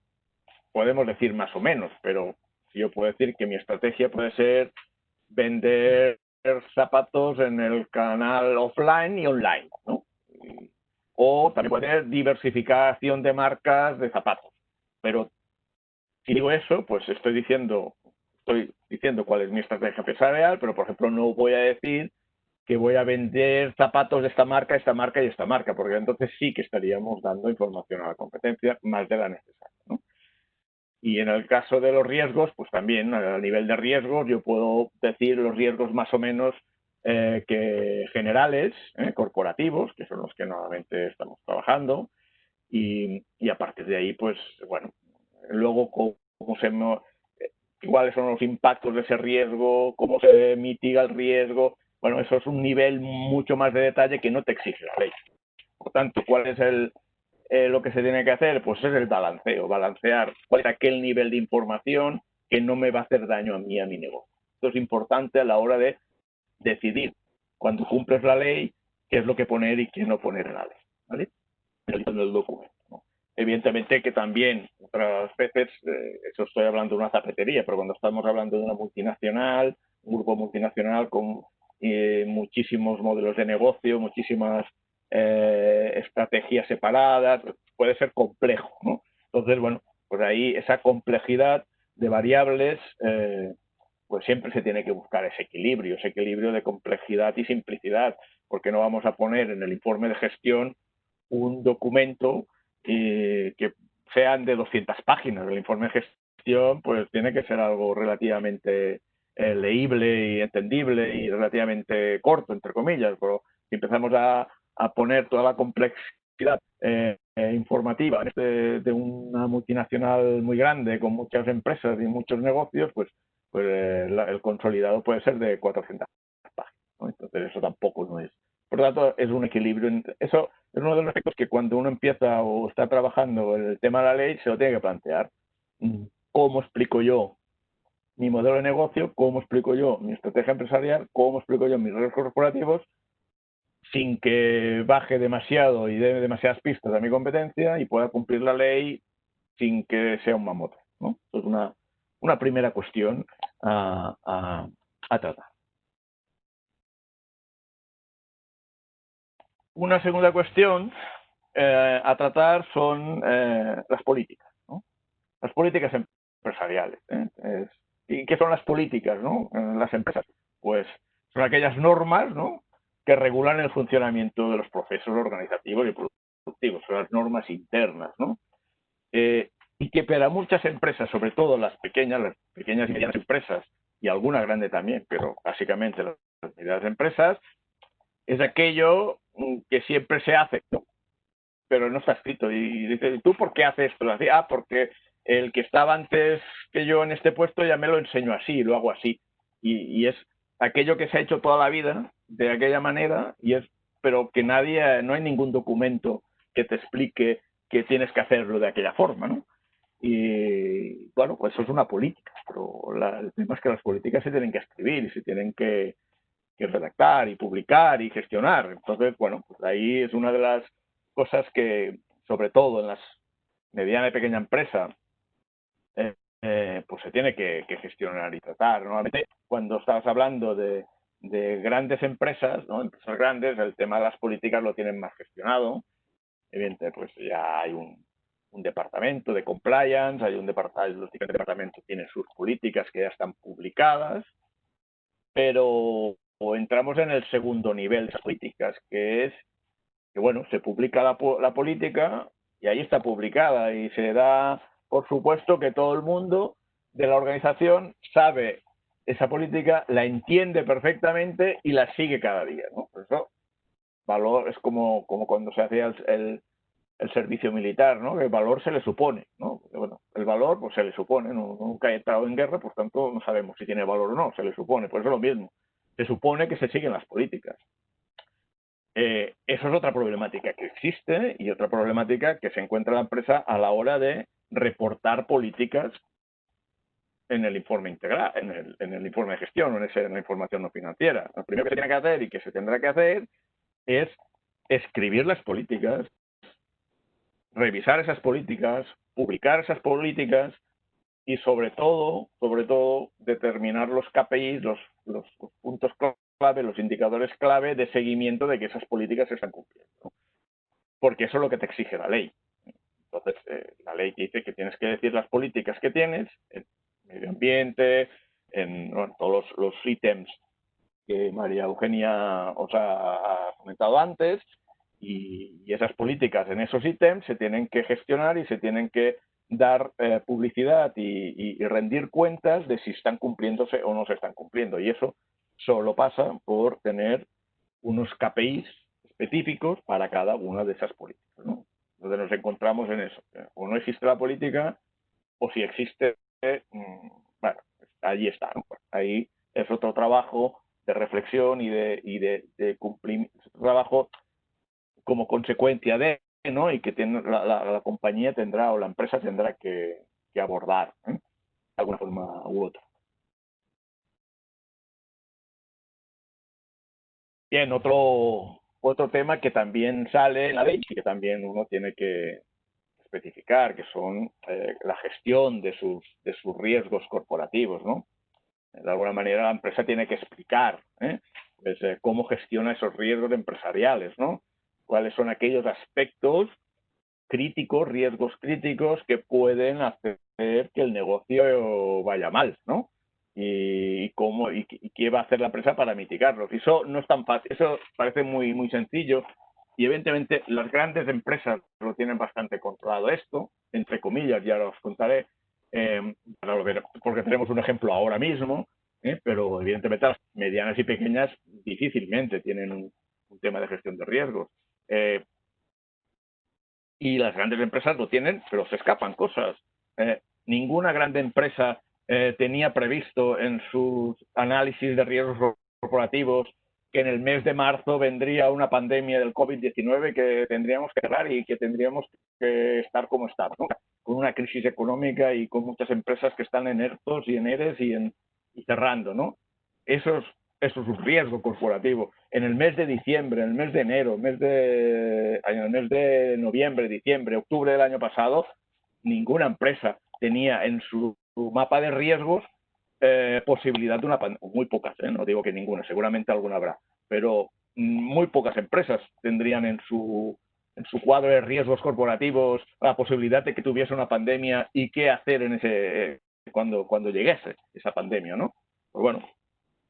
podemos decir más o menos, pero yo puedo decir que mi estrategia puede ser vender zapatos en el canal offline y online, ¿no? O también puede ser diversificación de marcas de zapatos. Pero si digo eso, pues estoy diciendo cuál es mi estrategia empresarial, pero por ejemplo no voy a decir que voy a vender zapatos de esta marca y esta marca, porque entonces sí que estaríamos dando información a la competencia más de la necesaria, ¿no? Y en el caso de los riesgos, pues también a nivel de riesgos yo puedo decir los riesgos más o menos que generales, corporativos, que son los que normalmente estamos trabajando, y a partir de ahí, pues bueno, luego cuáles son los impactos de ese riesgo, cómo se mitiga el riesgo. Bueno, eso es un nivel mucho más de detalle que no te exige la ley. Por tanto, ¿cuál es lo que se tiene que hacer? Pues es el balanceo, balancear cuál es aquel nivel de información que no me va a hacer daño a mí, a mi negocio. Esto es importante a la hora de decidir, cuando cumples la ley, qué es lo que poner y qué no poner en la ley, ¿vale? En el documento, ¿no? Evidentemente que también otras veces, eso estoy hablando de una zapatería, pero cuando estamos hablando de una multinacional, un grupo multinacional con muchísimos modelos de negocio, muchísimas estrategias separadas, puede ser complejo, ¿no? Entonces, bueno, pues ahí esa complejidad de variables, pues siempre se tiene que buscar ese equilibrio de complejidad y simplicidad, porque no vamos a poner en el informe de gestión un documento que sean de 200 páginas. El informe de gestión pues tiene que ser algo relativamente leíble y entendible y relativamente corto, entre comillas, pero si empezamos a poner toda la complejidad informativa de una multinacional muy grande con muchas empresas y muchos negocios, pues el consolidado puede ser de 400 páginas, ¿no? Entonces eso tampoco no es. Por lo tanto, es un equilibrio. Eso es uno de los aspectos que cuando uno empieza o está trabajando en el tema de la ley se lo tiene que plantear. ¿Cómo explico yo mi modelo de negocio? ¿Cómo explico yo mi estrategia empresarial? ¿Cómo explico yo mis riesgos corporativos? Sin que baje demasiado y dé demasiadas pistas a mi competencia y pueda cumplir la ley sin que sea un mamote, ¿no? Eso es una primera cuestión a tratar. Una segunda cuestión a tratar son las políticas, ¿no? Las políticas empresariales. ¿Y qué son las políticas, ¿no? En las empresas? Pues son aquellas normas, ¿no?, que regulan el funcionamiento de los procesos organizativos y productivos, son las normas internas, ¿no? Y que para muchas empresas, sobre todo las pequeñas y medianas empresas, y alguna grande también, pero básicamente las medianas empresas, es aquello que siempre se hace, ¿no?, pero no está escrito. Y dice, ¿tú por qué haces esto? Porque el que estaba antes que yo en este puesto ya me lo enseño así, lo hago así. Y es aquello que se ha hecho toda la vida de aquella manera, pero que no hay ningún documento que te explique que tienes que hacerlo de aquella forma, ¿no? Y bueno, pues eso es una política, pero el tema es que las políticas se tienen que escribir y se tienen que redactar y publicar y gestionar. Entonces, bueno, pues ahí es una de las cosas que, sobre todo en las mediana y pequeña empresa, pues se tiene que gestionar y tratar. Normalmente, cuando estás hablando de grandes empresas, ¿no?, empresas grandes, el tema de las políticas lo tienen más gestionado. Evidentemente, pues ya hay un departamento de compliance, los diferentes departamentos tienen sus políticas que ya están publicadas, pero entramos en el segundo nivel de las políticas, que es que, bueno, se publica la política y ahí está publicada y se da por supuesto que todo el mundo de la organización sabe esa política, la entiende perfectamente y la sigue cada día, ¿no? Por eso, valor es como cuando se hacía el servicio militar, ¿no?, que el valor se le supone, ¿no? Porque, bueno, el valor pues se le supone, nunca ha entrado en guerra, por tanto no sabemos si tiene valor o no, se le supone, por eso es lo mismo, se supone que se siguen las políticas. Eso es otra problemática que existe y otra problemática que se encuentra la empresa a la hora de reportar políticas en el informe integral, en el informe de gestión o en la información no financiera. Lo primero que se tiene que hacer y que se tendrá que hacer es escribir las políticas, revisar esas políticas, publicar esas políticas y sobre todo determinar los KPIs, los puntos clave, los indicadores clave de seguimiento de que esas políticas se están cumpliendo, ¿no? Porque eso es lo que te exige la ley. Entonces, la ley te dice que tienes que decir las políticas que tienes en medio ambiente, en todos los ítems que María Eugenia os ha comentado antes, y esas políticas en esos ítems se tienen que gestionar y se tienen que dar publicidad y rendir cuentas de si están cumpliéndose o no se están cumpliendo. Y eso solo pasa por tener unos KPIs específicos para cada una de esas políticas, ¿no? Entonces nos encontramos en eso. O no existe la política, o si existe, bueno, allí está, ¿no? Ahí es otro trabajo de reflexión y de cumplimiento, trabajo como consecuencia de, ¿no? Y que tiene, la compañía tendrá o la empresa tendrá que abordar, de alguna forma u otra. Bien, otro tema que también sale en la ley y que también uno tiene que especificar, que son la gestión de sus riesgos corporativos, ¿no? De alguna manera la empresa tiene que explicar pues, cómo gestiona esos riesgos empresariales, ¿no? Cuáles son aquellos aspectos críticos, riesgos críticos que pueden hacer que el negocio vaya mal, ¿no? Y qué va a hacer la empresa para mitigarlos. Y eso no es tan fácil, eso parece muy sencillo, y evidentemente las grandes empresas lo tienen bastante controlado esto, entre comillas, ya os contaré, porque tenemos un ejemplo ahora mismo, pero evidentemente las medianas y pequeñas difícilmente tienen un tema de gestión de riesgos. Y las grandes empresas lo tienen, pero se escapan cosas. Ninguna grande empresa tenía previsto en sus análisis de riesgos corporativos que en el mes de marzo vendría una pandemia del COVID-19 que tendríamos que cerrar y que tendríamos que estar como estar, ¿no? Con una crisis económica y con muchas empresas que están en ERTOs y en ERES y cerrando, ¿no? Eso es un riesgo corporativo. En el mes de diciembre, en el mes de enero, en el mes de noviembre, diciembre, octubre del año pasado, ninguna empresa tenía en su mapa de riesgos posibilidad de una pandemia. Muy pocas, no digo que ninguna, seguramente alguna habrá, pero muy pocas empresas tendrían en su cuadro de riesgos corporativos la posibilidad de que tuviese una pandemia y qué hacer en ese cuando llegase esa pandemia, ¿no? Pues bueno,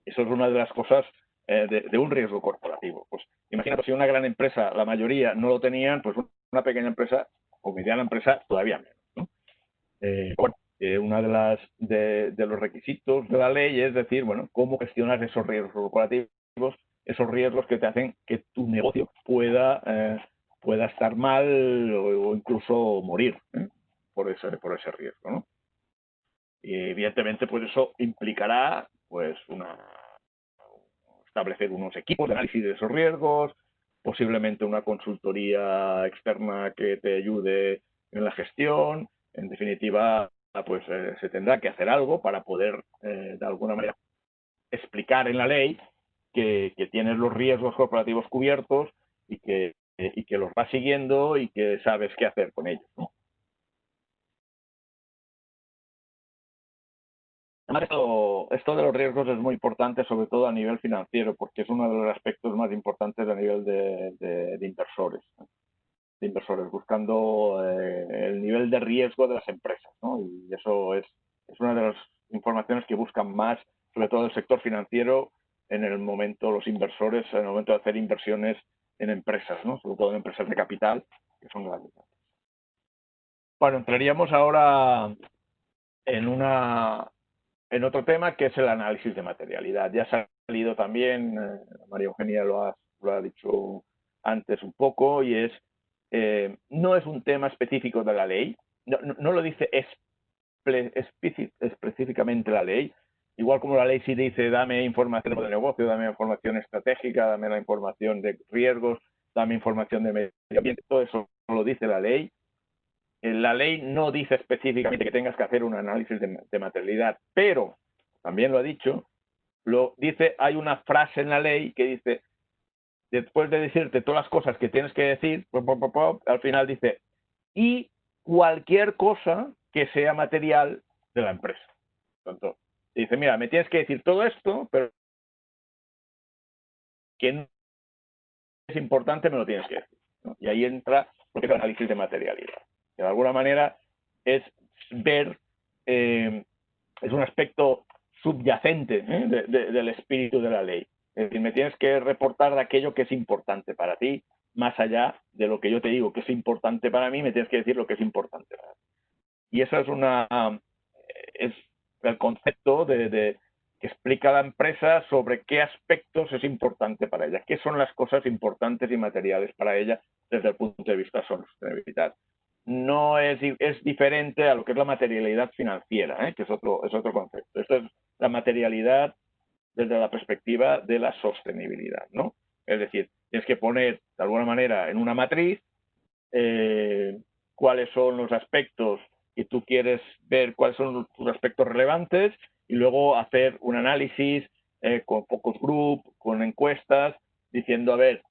eso es una de las cosas de un riesgo corporativo. Pues imagínate, si una gran empresa, la mayoría no lo tenían, pues una pequeña empresa o mediana empresa todavía menos, ¿no? Bueno, una de los requisitos de la ley es decir, bueno, cómo gestionar esos riesgos corporativos, esos riesgos que te hacen que tu negocio pueda estar mal o incluso morir por ese riesgo, ¿no? Y evidentemente, pues eso implicará pues establecer unos equipos de análisis de esos riesgos, posiblemente una consultoría externa que te ayude en la gestión. En definitiva, pues se tendrá que hacer algo para poder, de alguna manera, explicar en la ley que tienes los riesgos corporativos cubiertos y que los vas siguiendo y que sabes qué hacer con ellos, ¿no? Esto de los riesgos es muy importante, sobre todo a nivel financiero, porque es uno de los aspectos más importantes a nivel de inversores, ¿no? De inversores, buscando el nivel de riesgo de las empresas, ¿no? Y eso es una de las informaciones que buscan más, sobre todo el sector financiero, en el momento, los inversores, en el momento de hacer inversiones en empresas, ¿no? Sobre todo en empresas de capital, que son grandes. Bueno, entraríamos ahora en otro tema, que es el análisis de materialidad. Ya ha salido también, María Eugenia lo ha dicho antes un poco, y no es un tema específico de la ley, no lo dice específicamente la ley, igual como la ley sí dice dame información de negocio, dame información estratégica, dame la información de riesgos, dame información de medio ambiente, todo eso lo dice la ley. La ley no dice específicamente que tengas que hacer un análisis de materialidad, pero también lo ha dicho, hay una frase en la ley que dice, después de decirte todas las cosas que tienes que decir, al final dice, y cualquier cosa que sea material de la empresa. Entonces, dice, mira, me tienes que decir todo esto, pero que no es importante, me lo tienes que decir, ¿no? Y ahí entra lo que es el análisis de materialidad. Que de alguna manera es ver, es un aspecto subyacente del espíritu de la ley. Es decir, me tienes que reportar de aquello que es importante para ti, más allá de lo que yo te digo que es importante para mí, me tienes que decir lo que es importante para ti. Y eso es el concepto que explica la empresa sobre qué aspectos es importante para ella, qué son las cosas importantes y materiales para ella desde el punto de vista de sostenibilidad. No es diferente a lo que es la materialidad financiera, que es otro concepto. Esto es la materialidad desde la perspectiva de la sostenibilidad, ¿no? Es decir, tienes que poner de alguna manera en una matriz cuáles son los aspectos que tú quieres ver, cuáles son tus aspectos relevantes, y luego hacer un análisis con focus group, con encuestas, diciendo, a ver,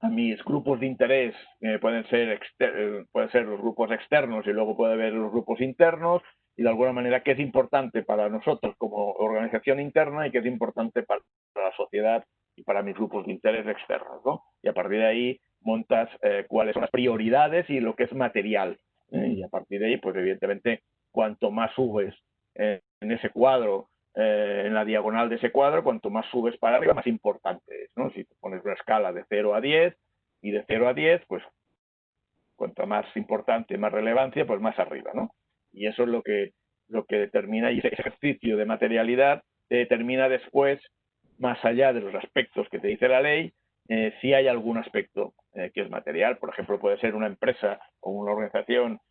a mis grupos de interés pueden ser los grupos externos y luego puede haber los grupos internos, y de alguna manera qué es importante para nosotros como organización interna y qué es importante para la sociedad y para mis grupos de interés externos, ¿no? Y a partir de ahí montas cuáles son las prioridades y lo que es material. Y a partir de ahí, pues evidentemente, cuanto más subes en ese cuadro, en la diagonal de ese cuadro, cuanto más subes para arriba, más importante es, ¿no? Si te pones una escala de 0 a 10, y de 0 a 10, pues cuanto más importante, más relevancia, pues más arriba, ¿no? Y eso es lo que determina, y ese ejercicio de materialidad te determina después, más allá de los aspectos que te dice la ley, si hay algún aspecto que es material. Por ejemplo, puede ser una empresa o una organización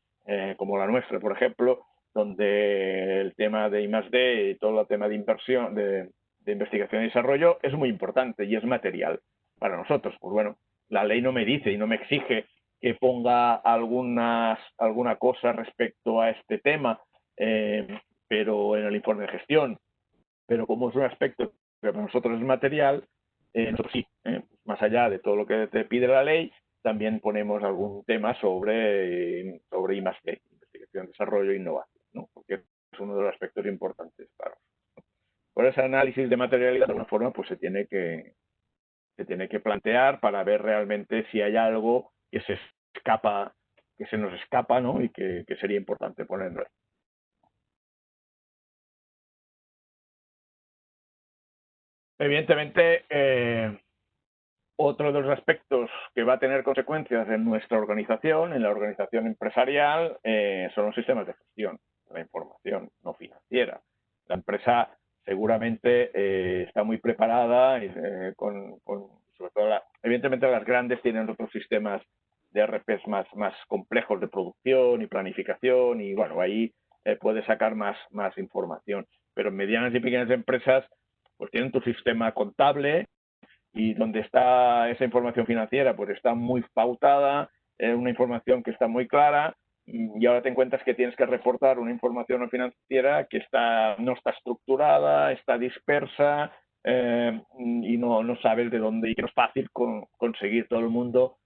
como la nuestra, por ejemplo, donde el tema de I+D y todo el tema de inversión, de investigación y desarrollo es muy importante y es material para nosotros. Pues bueno, la ley no me dice y no me exige que ponga alguna cosa respecto a este tema, pero en el informe de gestión. Pero como es un aspecto que para nosotros es material, nosotros sí, más allá de todo lo que te pide la ley, también ponemos algún tema sobre I+D, investigación, desarrollo e innovación, ¿no? Porque es uno de los aspectos importantes para nosotros. Por ese análisis de materialidad, de alguna forma, pues se tiene que plantear para ver realmente si hay algo que se nos escapa, ¿no? Y que sería importante ponerlo. Evidentemente, otro de los aspectos que va a tener consecuencias en nuestra organización, en la organización empresarial, son los sistemas de gestión de la información no financiera. La empresa seguramente está muy preparada, sobre todo, evidentemente las grandes tienen otros sistemas de ERPs más complejos de producción y planificación, y bueno, ahí puedes sacar más información. Pero en medianas y pequeñas empresas pues tienen tu sistema contable, y donde está esa información financiera pues está muy pautada, una información que está muy clara, y ahora te encuentras que tienes que reportar una información no financiera que no está estructurada, está dispersa, y no sabes de dónde, y que no es fácil conseguir. Todo el mundo,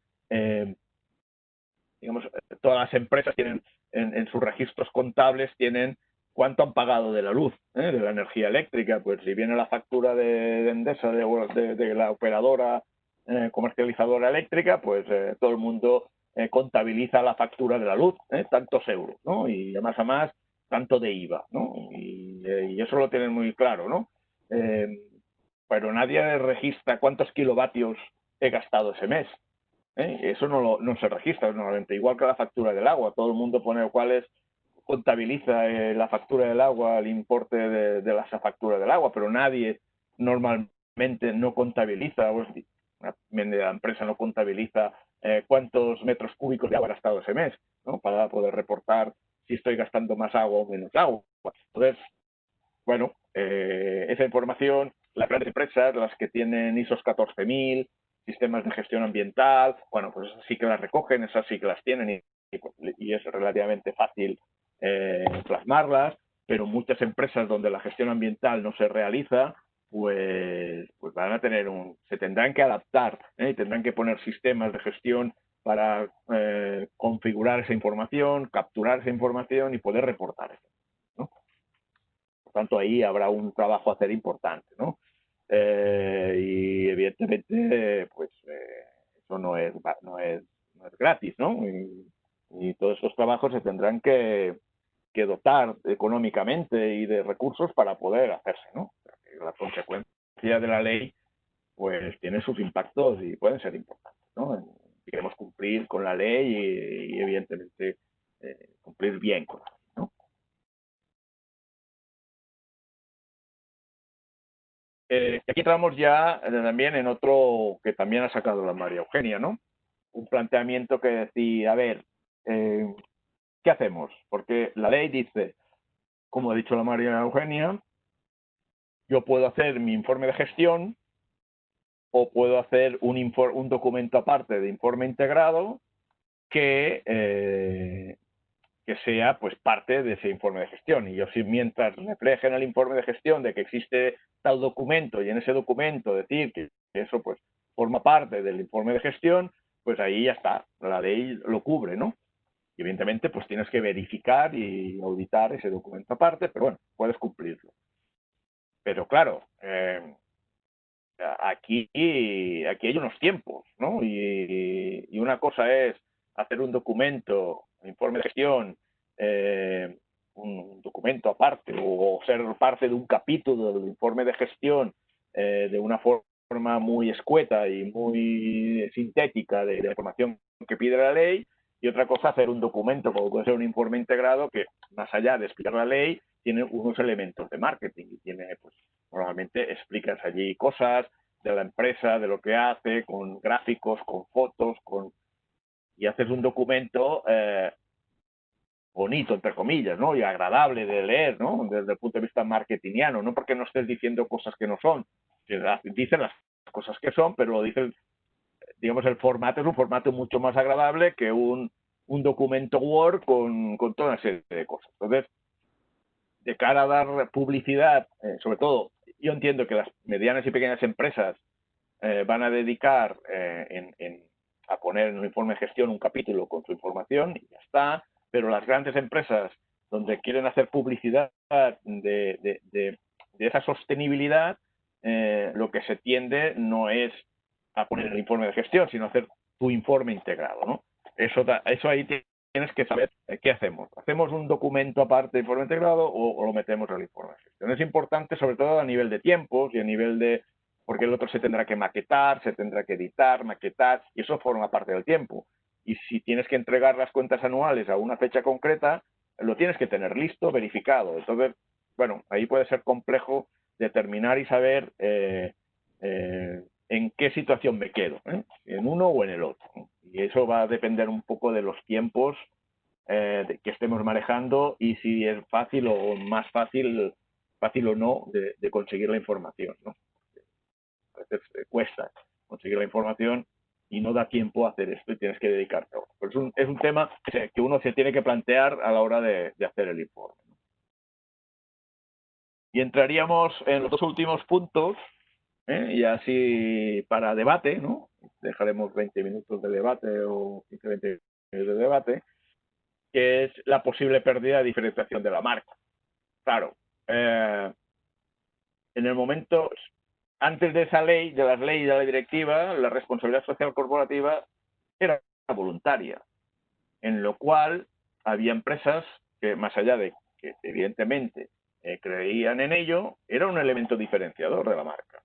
digamos, todas las empresas tienen en sus registros contables, tienen cuánto han pagado de la luz, de la energía eléctrica. Pues si viene la factura de Endesa, de la operadora comercializadora eléctrica, pues todo el mundo contabiliza la factura de la luz, tantos euros, ¿no? Y de más a más, tanto de IVA, ¿no? Y eso lo tienen muy claro, ¿no? Pero nadie registra cuántos kilovatios he gastado ese mes. Eso no se registra normalmente, igual que la factura del agua. Todo el mundo pone contabiliza la factura del agua, el importe de esa factura del agua, pero nadie normalmente no contabiliza, la empresa no contabiliza cuántos metros cúbicos de agua he gastado ese mes, ¿no? Para poder reportar si estoy gastando más agua o menos agua. Entonces, bueno, esa información, las grandes empresas, las que tienen ISO 14000, sistemas de gestión ambiental, bueno, pues esas sí que las recogen, esas sí que las tienen, y es relativamente fácil plasmarlas, pero muchas empresas donde la gestión ambiental no se realiza, pues van a se tendrán que adaptar, y tendrán que poner sistemas de gestión para configurar esa información, capturar esa información y poder reportar eso, ¿no? Por tanto, ahí habrá un trabajo a hacer importante, ¿no? Y evidentemente, pues eso no es gratis, ¿no? Y todos estos trabajos se tendrán que dotar económicamente y de recursos para poder hacerse, ¿no? La consecuencia de la ley pues tiene sus impactos y pueden ser importantes, ¿no? Si queremos cumplir con la ley y evidentemente, cumplir bien con la ley, ¿no? Aquí entramos ya también en otro que también ha sacado la María Eugenia, ¿no? Un planteamiento que decía, a ver, ¿qué hacemos? Porque la ley dice, como ha dicho la María Eugenia, yo puedo hacer mi informe de gestión o puedo hacer un documento aparte de informe integrado que sea pues parte de ese informe de gestión. Y yo, si mientras refleje en el informe de gestión de que existe tal documento y en ese documento decir que eso pues forma parte del informe de gestión, pues ahí ya está, la ley lo cubre, ¿no? Y evidentemente pues tienes que verificar y auditar ese documento aparte, pero bueno, puedes cumplirlo. Pero claro, aquí hay unos tiempos, ¿no? Y una cosa es hacer un documento, un informe de gestión, un documento aparte o ser parte de un capítulo del informe de gestión de una forma muy escueta y muy sintética de la información que pide la ley, y otra cosa hacer un documento como puede ser un informe integrado que, más allá de explicar la ley, tiene unos elementos de marketing y tiene, pues, normalmente explicas allí cosas de la empresa, de lo que hace, con gráficos, con fotos, y haces un documento bonito, entre comillas, ¿no? Y agradable de leer, ¿no? Desde el punto de vista marketingiano, no porque no estés diciendo cosas que no son, dicen las cosas que son, pero lo dicen, digamos, el formato es un formato mucho más agradable que un documento Word con toda una serie de cosas. Entonces, de cara a dar publicidad, sobre todo, yo entiendo que las medianas y pequeñas empresas van a dedicar a poner en un informe de gestión un capítulo con su información y ya está, pero las grandes empresas donde quieren hacer publicidad de esa sostenibilidad, lo que se tiende no es a poner el informe de gestión, sino a hacer tu informe integrado, ¿no? Eso ahí tienes que saber qué hacemos. ¿Hacemos un documento aparte de informe integrado o lo metemos al informe de gestión? Es importante, sobre todo a nivel de tiempos y a nivel de... porque el otro se tendrá que maquetar, se tendrá que editar, maquetar, y eso forma parte del tiempo. Y si tienes que entregar las cuentas anuales a una fecha concreta, lo tienes que tener listo, verificado. Entonces, bueno, ahí puede ser complejo determinar y saber en qué situación me quedo, en uno o en el otro. Y eso va a depender un poco de los tiempos que estemos manejando y si es fácil o más fácil o no de conseguir la información, ¿no? A veces cuesta conseguir la información y no da tiempo a hacer esto y tienes que dedicarte a otro. Pero es un tema que uno se tiene que plantear a la hora de hacer el informe, ¿no? Y entraríamos en los dos últimos puntos, y así para debate, ¿no? Dejaremos 20 minutos de debate o 15-20 minutos de debate, que es la posible pérdida de diferenciación de la marca. Claro, en el momento, antes de esa ley, de las leyes de la directiva, la responsabilidad social corporativa era voluntaria, en lo cual había empresas que, más allá de que evidentemente creían en ello, era un elemento diferenciador de la marca.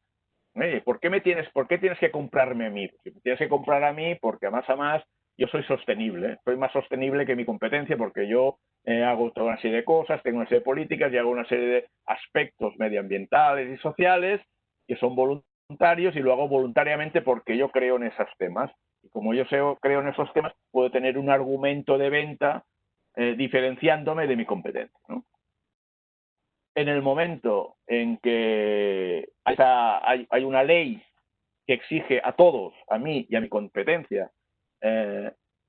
¿Por qué tienes que comprarme a mí? Si me tienes que comprar a mí porque a más yo soy sostenible, soy más sostenible que mi competencia porque yo hago toda una serie de cosas, tengo una serie de políticas y hago una serie de aspectos medioambientales y sociales que son voluntarios y lo hago voluntariamente porque yo creo en esos temas. Y como yo creo en esos temas, puedo tener un argumento de venta diferenciándome de mi competencia, ¿no? En el momento en que hay una ley que exige a todos, a mí y a mi competencia,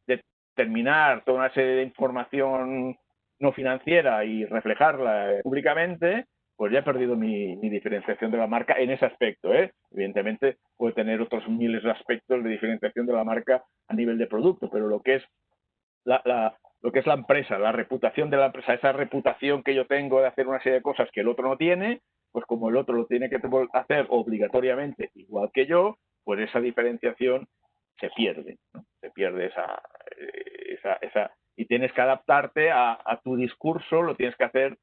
determinar toda una serie de información no financiera y reflejarla públicamente, pues ya he perdido mi diferenciación de la marca en ese aspecto, ¿eh? Evidentemente puede tener otros miles de aspectos de diferenciación de la marca a nivel de producto, pero lo que es lo que es la empresa, la reputación de la empresa, esa reputación que yo tengo de hacer una serie de cosas que el otro no tiene, pues como el otro lo tiene que hacer obligatoriamente igual que yo, pues esa diferenciación se pierde, ¿no? Se pierde esa y tienes que adaptarte a tu discurso, lo tienes que hacer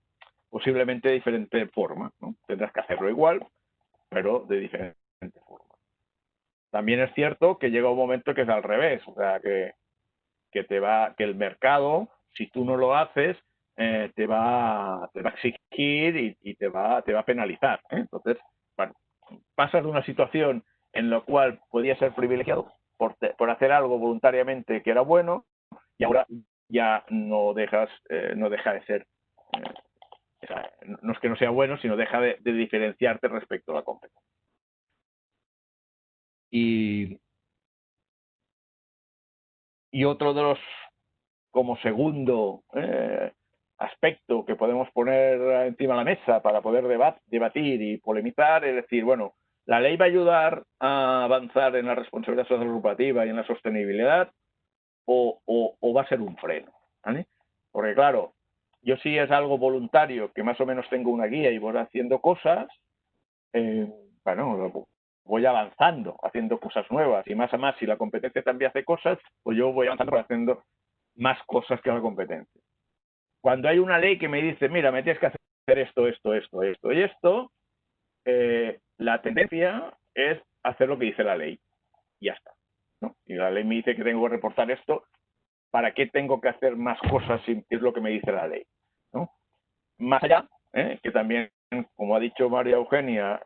posiblemente de diferente forma, ¿no? Tendrás que hacerlo igual, pero de diferente forma. También es cierto que llega un momento que es al revés, o sea, que el mercado, si tú no lo haces, te va a exigir y te va a penalizar. Entonces, bueno, pasas de una situación en la cual podías ser privilegiado por hacer algo voluntariamente que era bueno, y ahora ya no deja de ser, no es que no sea bueno, sino deja de diferenciarte respecto a la competencia. Y otro de los, como segundo aspecto que podemos poner encima de la mesa para poder debatir y polemizar, es decir, bueno, la ley va a ayudar a avanzar en la responsabilidad social corporativa y en la sostenibilidad, o va a ser un freno, ¿vale? Porque claro, yo si es algo voluntario, que más o menos tengo una guía y voy haciendo cosas, bueno, voy avanzando, haciendo cosas nuevas, y más a más, si la competencia también hace cosas, pues yo voy avanzando haciendo más cosas que la competencia. Cuando hay una ley que me dice, mira, me tienes que hacer esto, esto, esto, esto y esto, la tendencia es hacer lo que dice la ley. Y ya está, ¿no? Y la ley me dice que tengo que reportar esto, ¿para qué tengo que hacer más cosas si es lo que me dice la ley? ¿No? Más allá, que también, como ha dicho María Eugenia,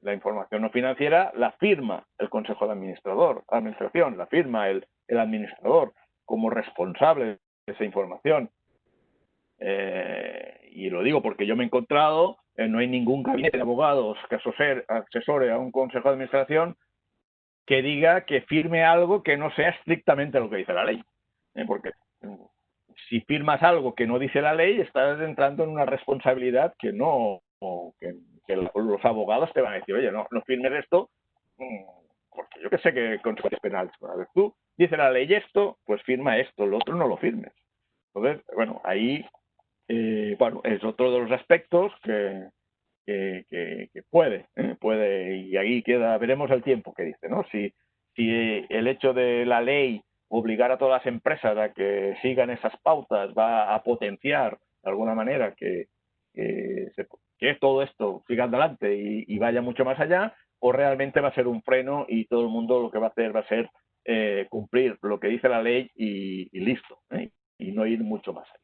la información no financiera la firma el Consejo de Administración, la firma el administrador como responsable de esa información. Y lo digo porque yo me he encontrado, no hay ningún gabinete de abogados que asesore a un Consejo de Administración que diga que firme algo que no sea estrictamente lo que dice la ley. Porque si firmas algo que no dice la ley, estás entrando en una responsabilidad que los abogados te van a decir, oye, no firmes esto, porque yo que sé qué consecuencias penales. A ver, tú dice la ley esto, pues firma esto, lo otro no lo firmes. Entonces, bueno, ahí es otro de los aspectos que puede, y ahí veremos el tiempo que dice, ¿no? Si el hecho de la ley obligar a todas las empresas a que sigan esas pautas va a potenciar de alguna manera que todo esto siga adelante y vaya mucho más allá, o realmente va a ser un freno y todo el mundo lo que va a hacer va a ser cumplir lo que dice la ley y listo, y no ir mucho más allá.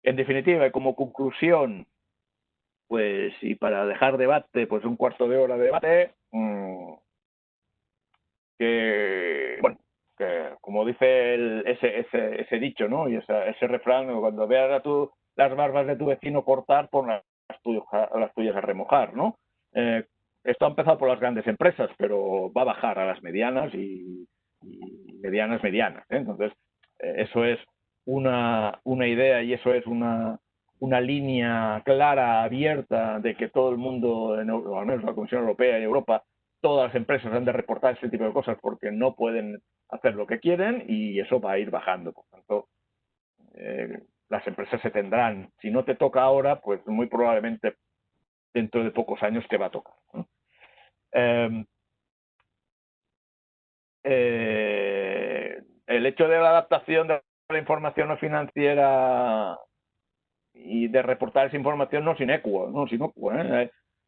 En definitiva, y como conclusión, pues, y para dejar debate, pues un cuarto de hora de debate, que como dice ese dicho, ¿no? Y ese refrán, cuando veas las barbas de tu vecino cortar, pon las tuyas a remojar, ¿no? Esto ha empezado por las grandes empresas, pero va a bajar a las medianas y medianas. Entonces, eso es una idea, y eso es una línea clara, abierta, de que todo el mundo, o al menos la Comisión Europea y Europa, todas las empresas han de reportar este tipo de cosas porque no pueden hacer lo que quieren, y eso va a ir bajando. Por tanto, las empresas se tendrán, si no te toca ahora, pues muy probablemente dentro de pocos años te va a tocar, ¿no? El hecho de la adaptación de la información no financiera y de reportar esa información no es inocuo,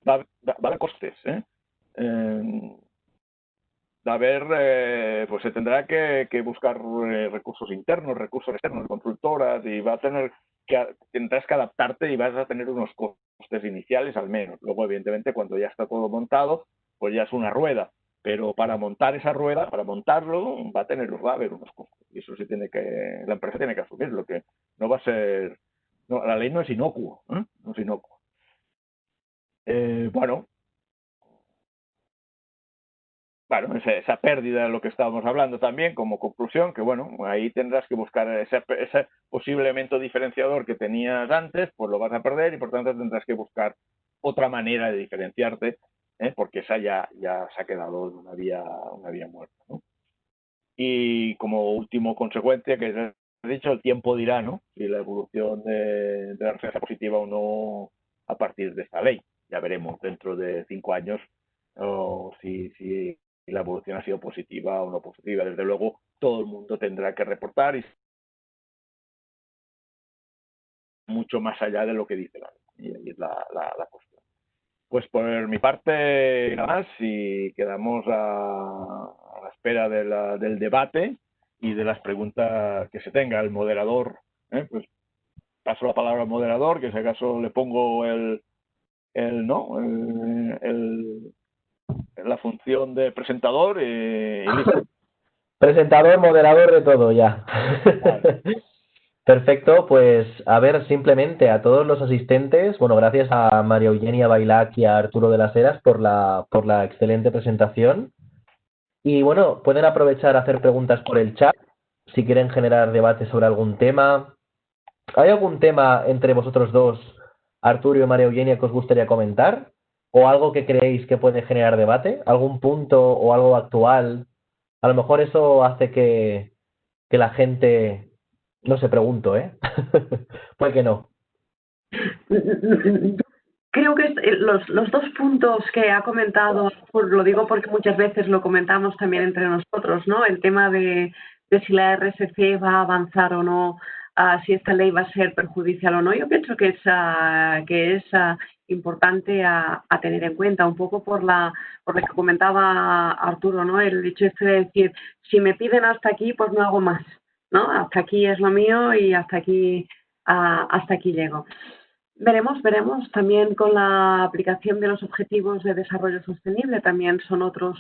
va a haber costes, va a haber, pues se tendrá que buscar recursos internos, recursos externos, consultoras, y tendrás que adaptarte y vas a tener unos costes iniciales al menos. Luego, evidentemente, cuando ya está todo montado, pues ya es una rueda. Pero para montar esa rueda, para montarlo, va a haber unos costes. Y eso la empresa tiene que asumir, lo que no va a ser. No, la ley no es inocuo, no es inocuo. Bueno, esa pérdida de lo que estábamos hablando también, como conclusión, que bueno, ahí tendrás que buscar ese posible elemento diferenciador que tenías antes, pues lo vas a perder, y por tanto tendrás que buscar otra manera de diferenciarte, porque esa ya se ha quedado en una vía muerta, ¿no? Y como último consecuencia, que he dicho, el tiempo dirá, ¿no?, si la evolución de la referencia positiva o no a partir de esta ley. Ya veremos dentro de 5 años si la evolución ha sido positiva o no positiva. Desde luego, todo el mundo tendrá que reportar, y mucho más allá de lo que dice la ley. Y ahí es la cuestión. Pues por mi parte nada más y quedamos a la espera del debate y de las preguntas que se tenga. El moderador, pues paso la palabra al moderador, que si acaso le pongo la función de presentador y listo. Presentador, moderador de todo ya. Vale. Perfecto, pues a ver, simplemente a todos los asistentes, bueno, gracias a María Eugenia Bailac y a Arturo de las Heras por la excelente presentación. Y bueno, pueden aprovechar a hacer preguntas por el chat, si quieren generar debate sobre algún tema. ¿Hay algún tema entre vosotros dos, Arturo y María Eugenia, que os gustaría comentar? ¿O algo que creéis que puede generar debate? ¿Algún punto o algo actual? A lo mejor eso hace que la gente... No sé, pregunto, ¿eh? Puede que no. Creo que los dos puntos que ha comentado, lo digo porque muchas veces lo comentamos también entre nosotros, ¿no? El tema de si la RSC va a avanzar o no, si esta ley va a ser perjudicial o no. Yo pienso que es importante a tener en cuenta, un poco por lo que comentaba Arturo, ¿no? El hecho este de decir, si me piden hasta aquí, pues no hago más, ¿no? Hasta aquí es lo mío y hasta aquí llego. Veremos también con la aplicación de los objetivos de desarrollo sostenible, también son otros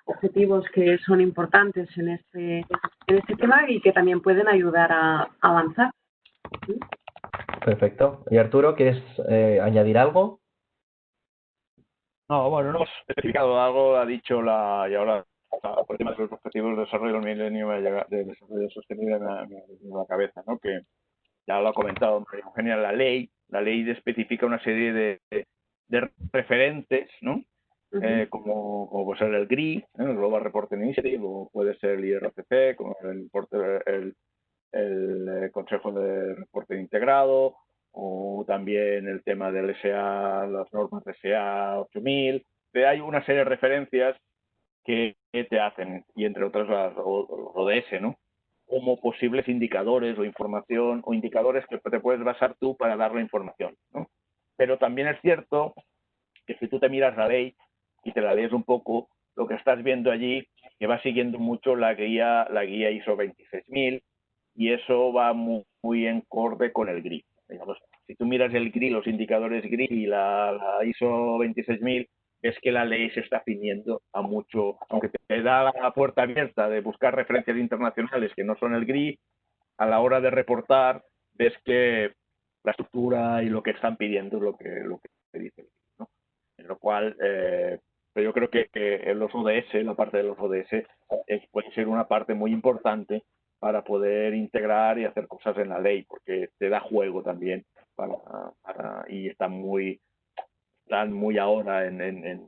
objetivos que son importantes en este tema y que también pueden ayudar a avanzar. Perfecto. ¿Y Arturo, quieres añadir algo? No, bueno, no hemos especificado algo, ha dicho y ahora por el tema de los objetivos de desarrollo del milenio de desarrollo sostenible me ha venido a la cabeza, ¿no? Que ya lo ha comentado María Eugenia, la ley especifica una serie de referentes, ¿no? Como puede ser el GRI, el Global Reporting Initiative, o puede ser el IRCC, como el Consejo de Reporte Integrado, o también el tema del SA, las normas de SA 8000. Hay una serie de referencias que te hacen, y entre otras los ODS, ¿no? Como posibles indicadores o información o indicadores que te puedes basar tú para dar la información, ¿no? Pero también es cierto que si tú te miras la ley y te la lees un poco, lo que estás viendo allí que va siguiendo mucho la guía ISO 26000 y eso va muy en acorde con el GRI. Digamos, si tú miras el GRI, los indicadores GRI y la ISO 26000, es que la ley se está ciñendo a mucho, aunque te da la puerta abierta de buscar referencias internacionales que no son el GRI, a la hora de reportar ves que la estructura y lo que están pidiendo es lo que dice el GRI, ¿no? En lo cual, pero yo creo que los ODS, la parte de los ODS, puede ser una parte muy importante para poder integrar y hacer cosas en la ley, porque te da juego también y están muy ahora en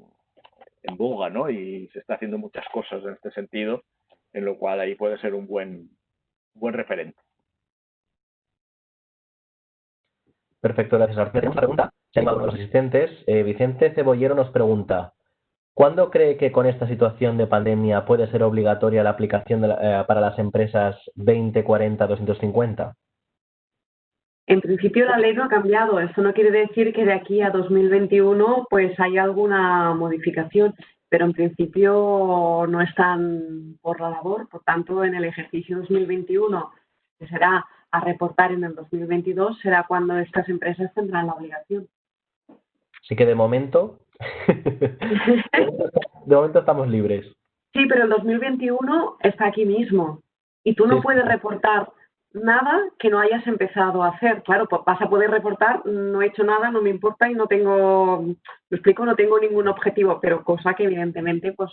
boga, ¿no? Y se está haciendo muchas cosas en este sentido, en lo cual ahí puede ser un buen referente. Perfecto, gracias, Arturo. Tenemos una pregunta, se han los asistentes. Vicente Cebollero nos pregunta, ¿cuándo cree que con esta situación de pandemia puede ser obligatoria la aplicación para las empresas 2040-250? En principio la ley no ha cambiado. Esto no quiere decir que de aquí a 2021 pues haya alguna modificación, pero en principio no están por la labor. Por tanto, en el ejercicio 2021, que será a reportar en el 2022, será cuando estas empresas tendrán la obligación. Así que de momento estamos libres. Sí, pero el 2021 está aquí mismo y tú no puedes reportar nada que no hayas empezado a hacer. Claro, pues vas a poder reportar, no he hecho nada, no me importa y no tengo ningún objetivo, pero cosa que evidentemente pues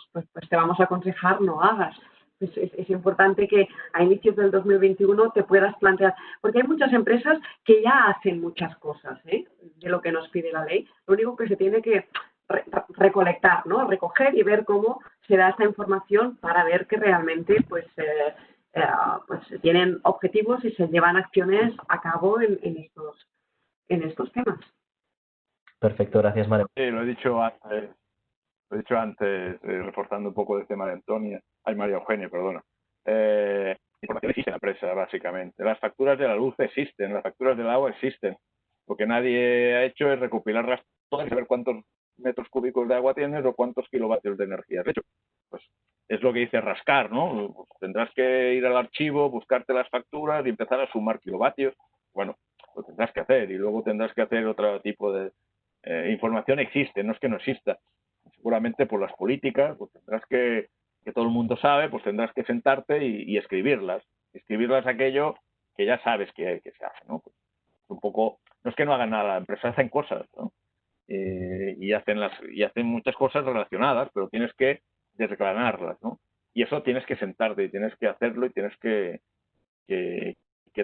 te vamos a aconsejar no hagas. Es importante que a inicios del 2021 te puedas plantear, porque hay muchas empresas que ya hacen muchas cosas de lo que nos pide la ley. Lo único que se tiene que recolectar, ¿no? Recoger y ver cómo se da esta información para ver que realmente pues tienen objetivos y se llevan acciones a cabo en estos temas. Perfecto, gracias, María. Sí, lo he dicho antes, reforzando un poco el tema de María Eugenia, perdona. Información existe en la empresa, básicamente. Las facturas de la luz existen, las facturas del agua existen. Lo que nadie ha hecho es recopilarlas todas y saber cuántos metros cúbicos de agua tienes o cuántos kilovatios de energía has hecho. Pues es lo que dice rascar, ¿no? Pues tendrás que ir al archivo, buscarte las facturas y empezar a sumar kilovatios. Bueno, lo tendrás que hacer y luego tendrás que hacer otro tipo de información. Existe, no es que no exista. Seguramente por las políticas, pues tendrás que todo el mundo sabe, pues tendrás que sentarte y escribirlas. Escribirlas aquello que ya sabes que se hace, ¿no? Pues un poco, no es que no hagan nada, las empresas hacen cosas, ¿no? Y hacen muchas cosas relacionadas, pero tienes que desgranarlas, ¿no? Y eso tienes que sentarte y tienes que hacerlo y tienes que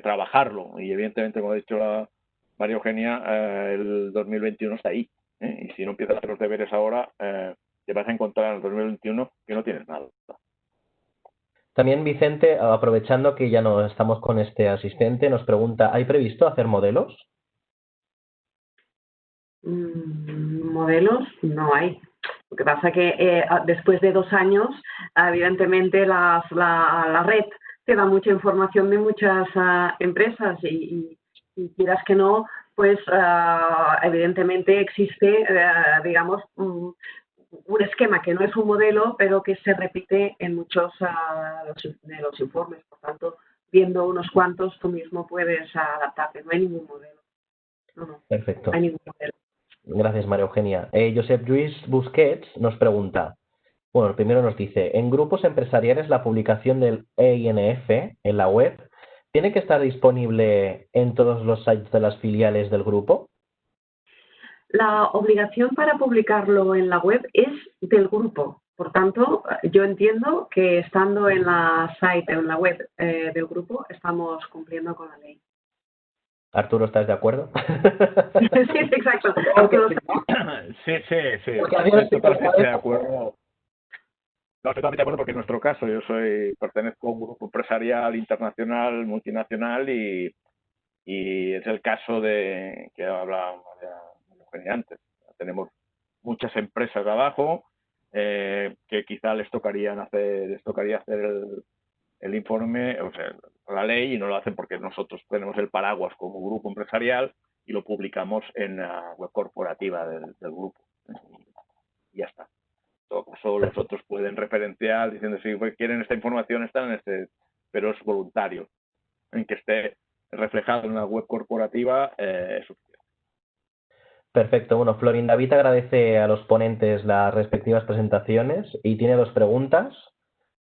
trabajarlo. Y evidentemente, como ha dicho María Eugenia, el 2021 está ahí. Y si no empiezas a hacer los deberes ahora, te vas a encontrar en el 2021 que no tienes nada. También Vicente, aprovechando que ya no estamos con este asistente, nos pregunta, ¿hay previsto hacer modelos? Modelos no hay. Lo que pasa que después de 2 años, evidentemente la red te da mucha información de muchas empresas y quieras que no, pues evidentemente existe, digamos, un esquema que no es un modelo, pero que se repite en muchos de los informes. Por tanto, viendo unos cuantos, tú mismo puedes adaptarte. No hay ningún modelo. No, Perfecto. No hay ningún modelo. Gracias, María Eugenia. Josep Lluís Busquets nos pregunta, bueno, primero nos dice, en grupos empresariales la publicación del EINF en la web ¿tiene que estar disponible en todos los sites de las filiales del grupo? La obligación para publicarlo en la web es del grupo. Por tanto, yo entiendo que estando en la site, en la web del grupo, estamos cumpliendo con la ley. Arturo, ¿estás de acuerdo? Sí, exacto. Sí. Estoy totalmente de acuerdo. No, estoy totalmente de acuerdo porque en nuestro caso yo pertenezco a un grupo empresarial internacional, multinacional y es el caso de que hablaba María antes. Tenemos muchas empresas abajo que quizá les tocaría hacer el informe, o sea, la ley, y no lo hacen porque nosotros tenemos el paraguas como grupo empresarial y lo publicamos en la web corporativa del grupo. Y ya está. En todo caso, los otros pueden referenciar diciendo si quieren esta información, están en este, pero es voluntario. En que esté reflejado en la web corporativa es suficiente. Perfecto. Bueno, Florin David agradece a los ponentes las respectivas presentaciones y tiene 2 preguntas.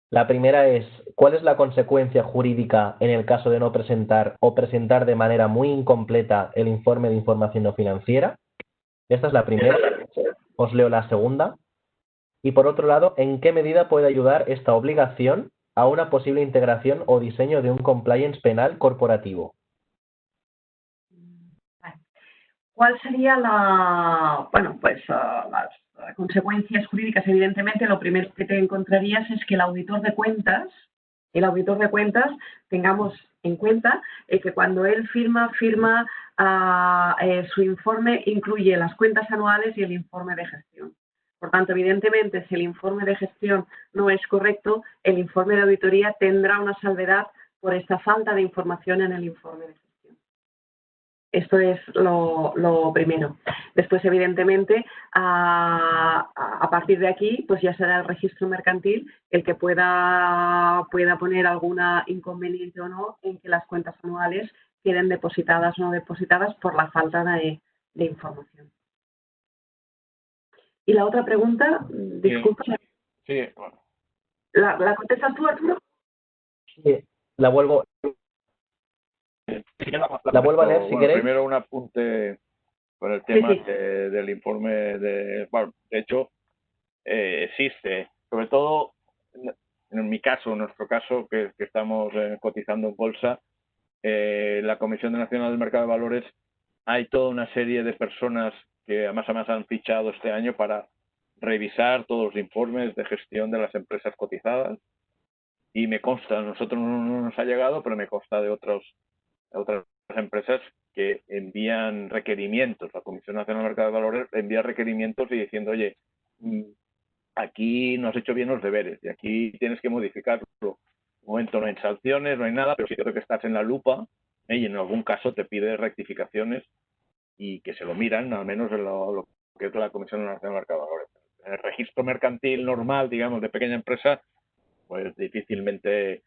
La primera es, ¿cuál es la consecuencia jurídica en el caso de no presentar o presentar de manera muy incompleta el informe de información no financiera? Esta es la primera. Os leo la segunda. Y por otro lado, ¿en qué medida puede ayudar esta obligación a una posible integración o diseño de un compliance penal corporativo? ¿Cuál sería las consecuencias jurídicas? Evidentemente, lo primero que te encontrarías es que el auditor de cuentas, tengamos en cuenta que cuando él firma su informe, incluye las cuentas anuales y el informe de gestión. Por tanto, evidentemente, si el informe de gestión no es correcto, el informe de auditoría tendrá una salvedad por esta falta de información en el informe de gestión. Esto es lo primero. Después, evidentemente, a partir de aquí, pues ya será el registro mercantil el que pueda poner alguna inconveniente o no en que las cuentas anuales queden depositadas o no depositadas por la falta de información. Y la otra pregunta, disculpa. Sí, bueno. ¿La contestas tú, Arturo? Sí, la vuelvo a leer si queréis. Primero un apunte con el tema del informe de hecho, existe, sobre todo en mi caso, en nuestro caso, que estamos cotizando en bolsa, la Comisión Nacional del Mercado de Valores, hay toda una serie de personas que además han fichado este año para revisar todos los informes de gestión de las empresas cotizadas y me consta, a nosotros no nos ha llegado, pero me consta de otras empresas que envían requerimientos. La Comisión Nacional del Mercado de Valores envía requerimientos y diciendo, oye, aquí no has hecho bien los deberes y aquí tienes que modificarlo. De momento no hay sanciones, no hay nada, pero sí creo que estás en la lupa y en algún caso te pide rectificaciones y que se lo miran, al menos en lo que es la Comisión Nacional de Mercado de Valores. En el registro mercantil normal, digamos, de pequeña empresa, pues difícilmente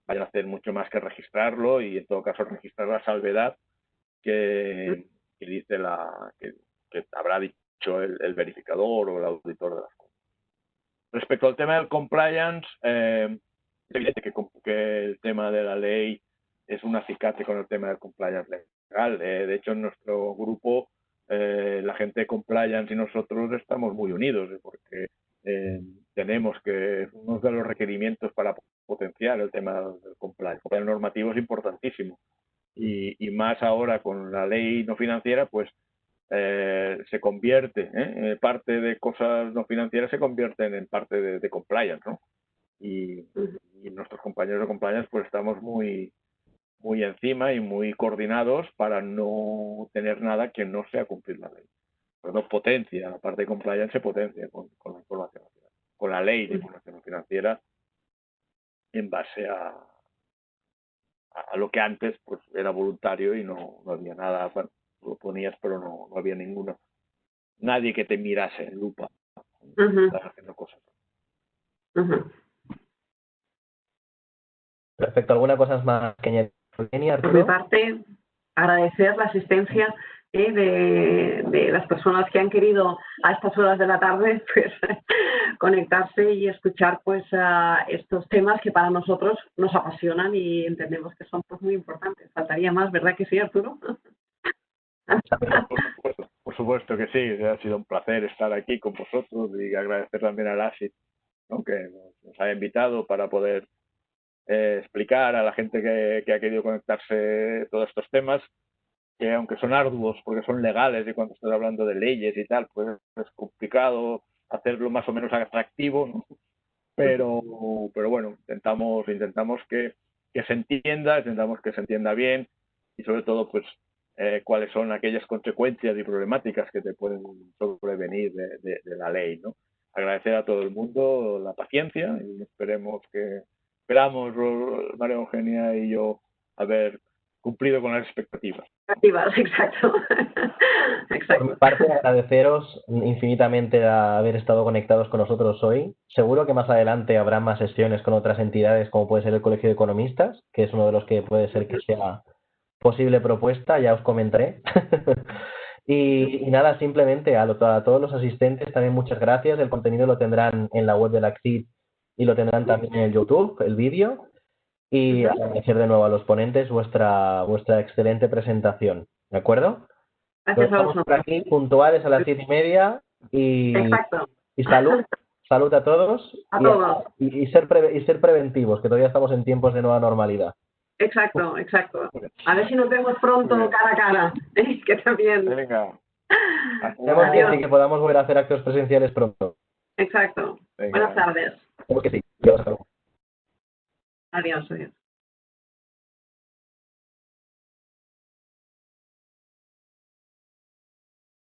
vayan a hacer mucho más que registrarlo y en todo caso registrar la salvedad que dice que habrá dicho el verificador o el auditor de las cosas. Respecto al tema del compliance, es evidente que el tema de la ley es un acicate con el tema del compliance legal. De hecho, en nuestro grupo, la gente de compliance y nosotros estamos muy unidos, porque tenemos que uno de los requerimientos para potenciar el tema del compliance. El normativo es importantísimo y más ahora con la ley no financiera, pues se convierte, parte de cosas no financieras se convierten en parte de compliance, ¿no? Y nuestros compañeros de compliance pues estamos muy encima y muy coordinados para no tener nada que no sea cumplir la ley. Pero potencia, la parte de compliance se potencia con la información financiera, con la ley de información financiera en base a lo que antes pues era voluntario y no había nada, bueno, lo ponías pero no había nadie que te mirase en lupa. Estás haciendo cosas. Perfecto. ¿Alguna cosa más que añadir, Arturo? Por mi parte, agradecer la asistencia de las personas que han querido a estas horas de la tarde pues conectarse y escuchar pues estos temas que para nosotros nos apasionan y entendemos que son pues muy importantes. Faltaría más, ¿verdad que sí, Arturo? Por supuesto que sí, ha sido un placer estar aquí con vosotros y agradecer también a Lasit, ¿no?, que nos haya invitado para poder explicar a la gente que ha querido conectarse todos estos temas, que aunque son arduos porque son legales y cuando estás hablando de leyes y tal, pues es complicado hacerlo más o menos atractivo, ¿no? Pero bueno, intentamos que se entienda, intentamos que se entienda bien y sobre todo pues cuáles son aquellas consecuencias y problemáticas que te pueden sobrevenir de la ley, ¿no? Agradecer a todo el mundo la paciencia y esperamos, María Eugenia y yo, haber cumplido con las expectativas. Exacto. Por mi parte, agradeceros infinitamente haber estado conectados con nosotros hoy. Seguro que más adelante habrá más sesiones con otras entidades, como puede ser el Colegio de Economistas, que es uno de los que puede ser que sea posible propuesta, ya os comentaré. y nada, simplemente a todos los asistentes también muchas gracias. El contenido lo tendrán en la web de la CSIC y lo tendrán también en el YouTube, el vídeo. Y agradecer de nuevo a los ponentes vuestra excelente presentación. ¿De acuerdo? Gracias a vosotros. Por aquí, puntuales a las 7:30 y salud a todos. Y ser preventivos, que todavía estamos en tiempos de nueva normalidad. Exacto. A ver si nos vemos pronto cara a cara. Que también. Venga. Esperemos que podamos volver a hacer actos presenciales pronto. Exacto. Venga. Buenas tardes. Creo que sí. Adiós.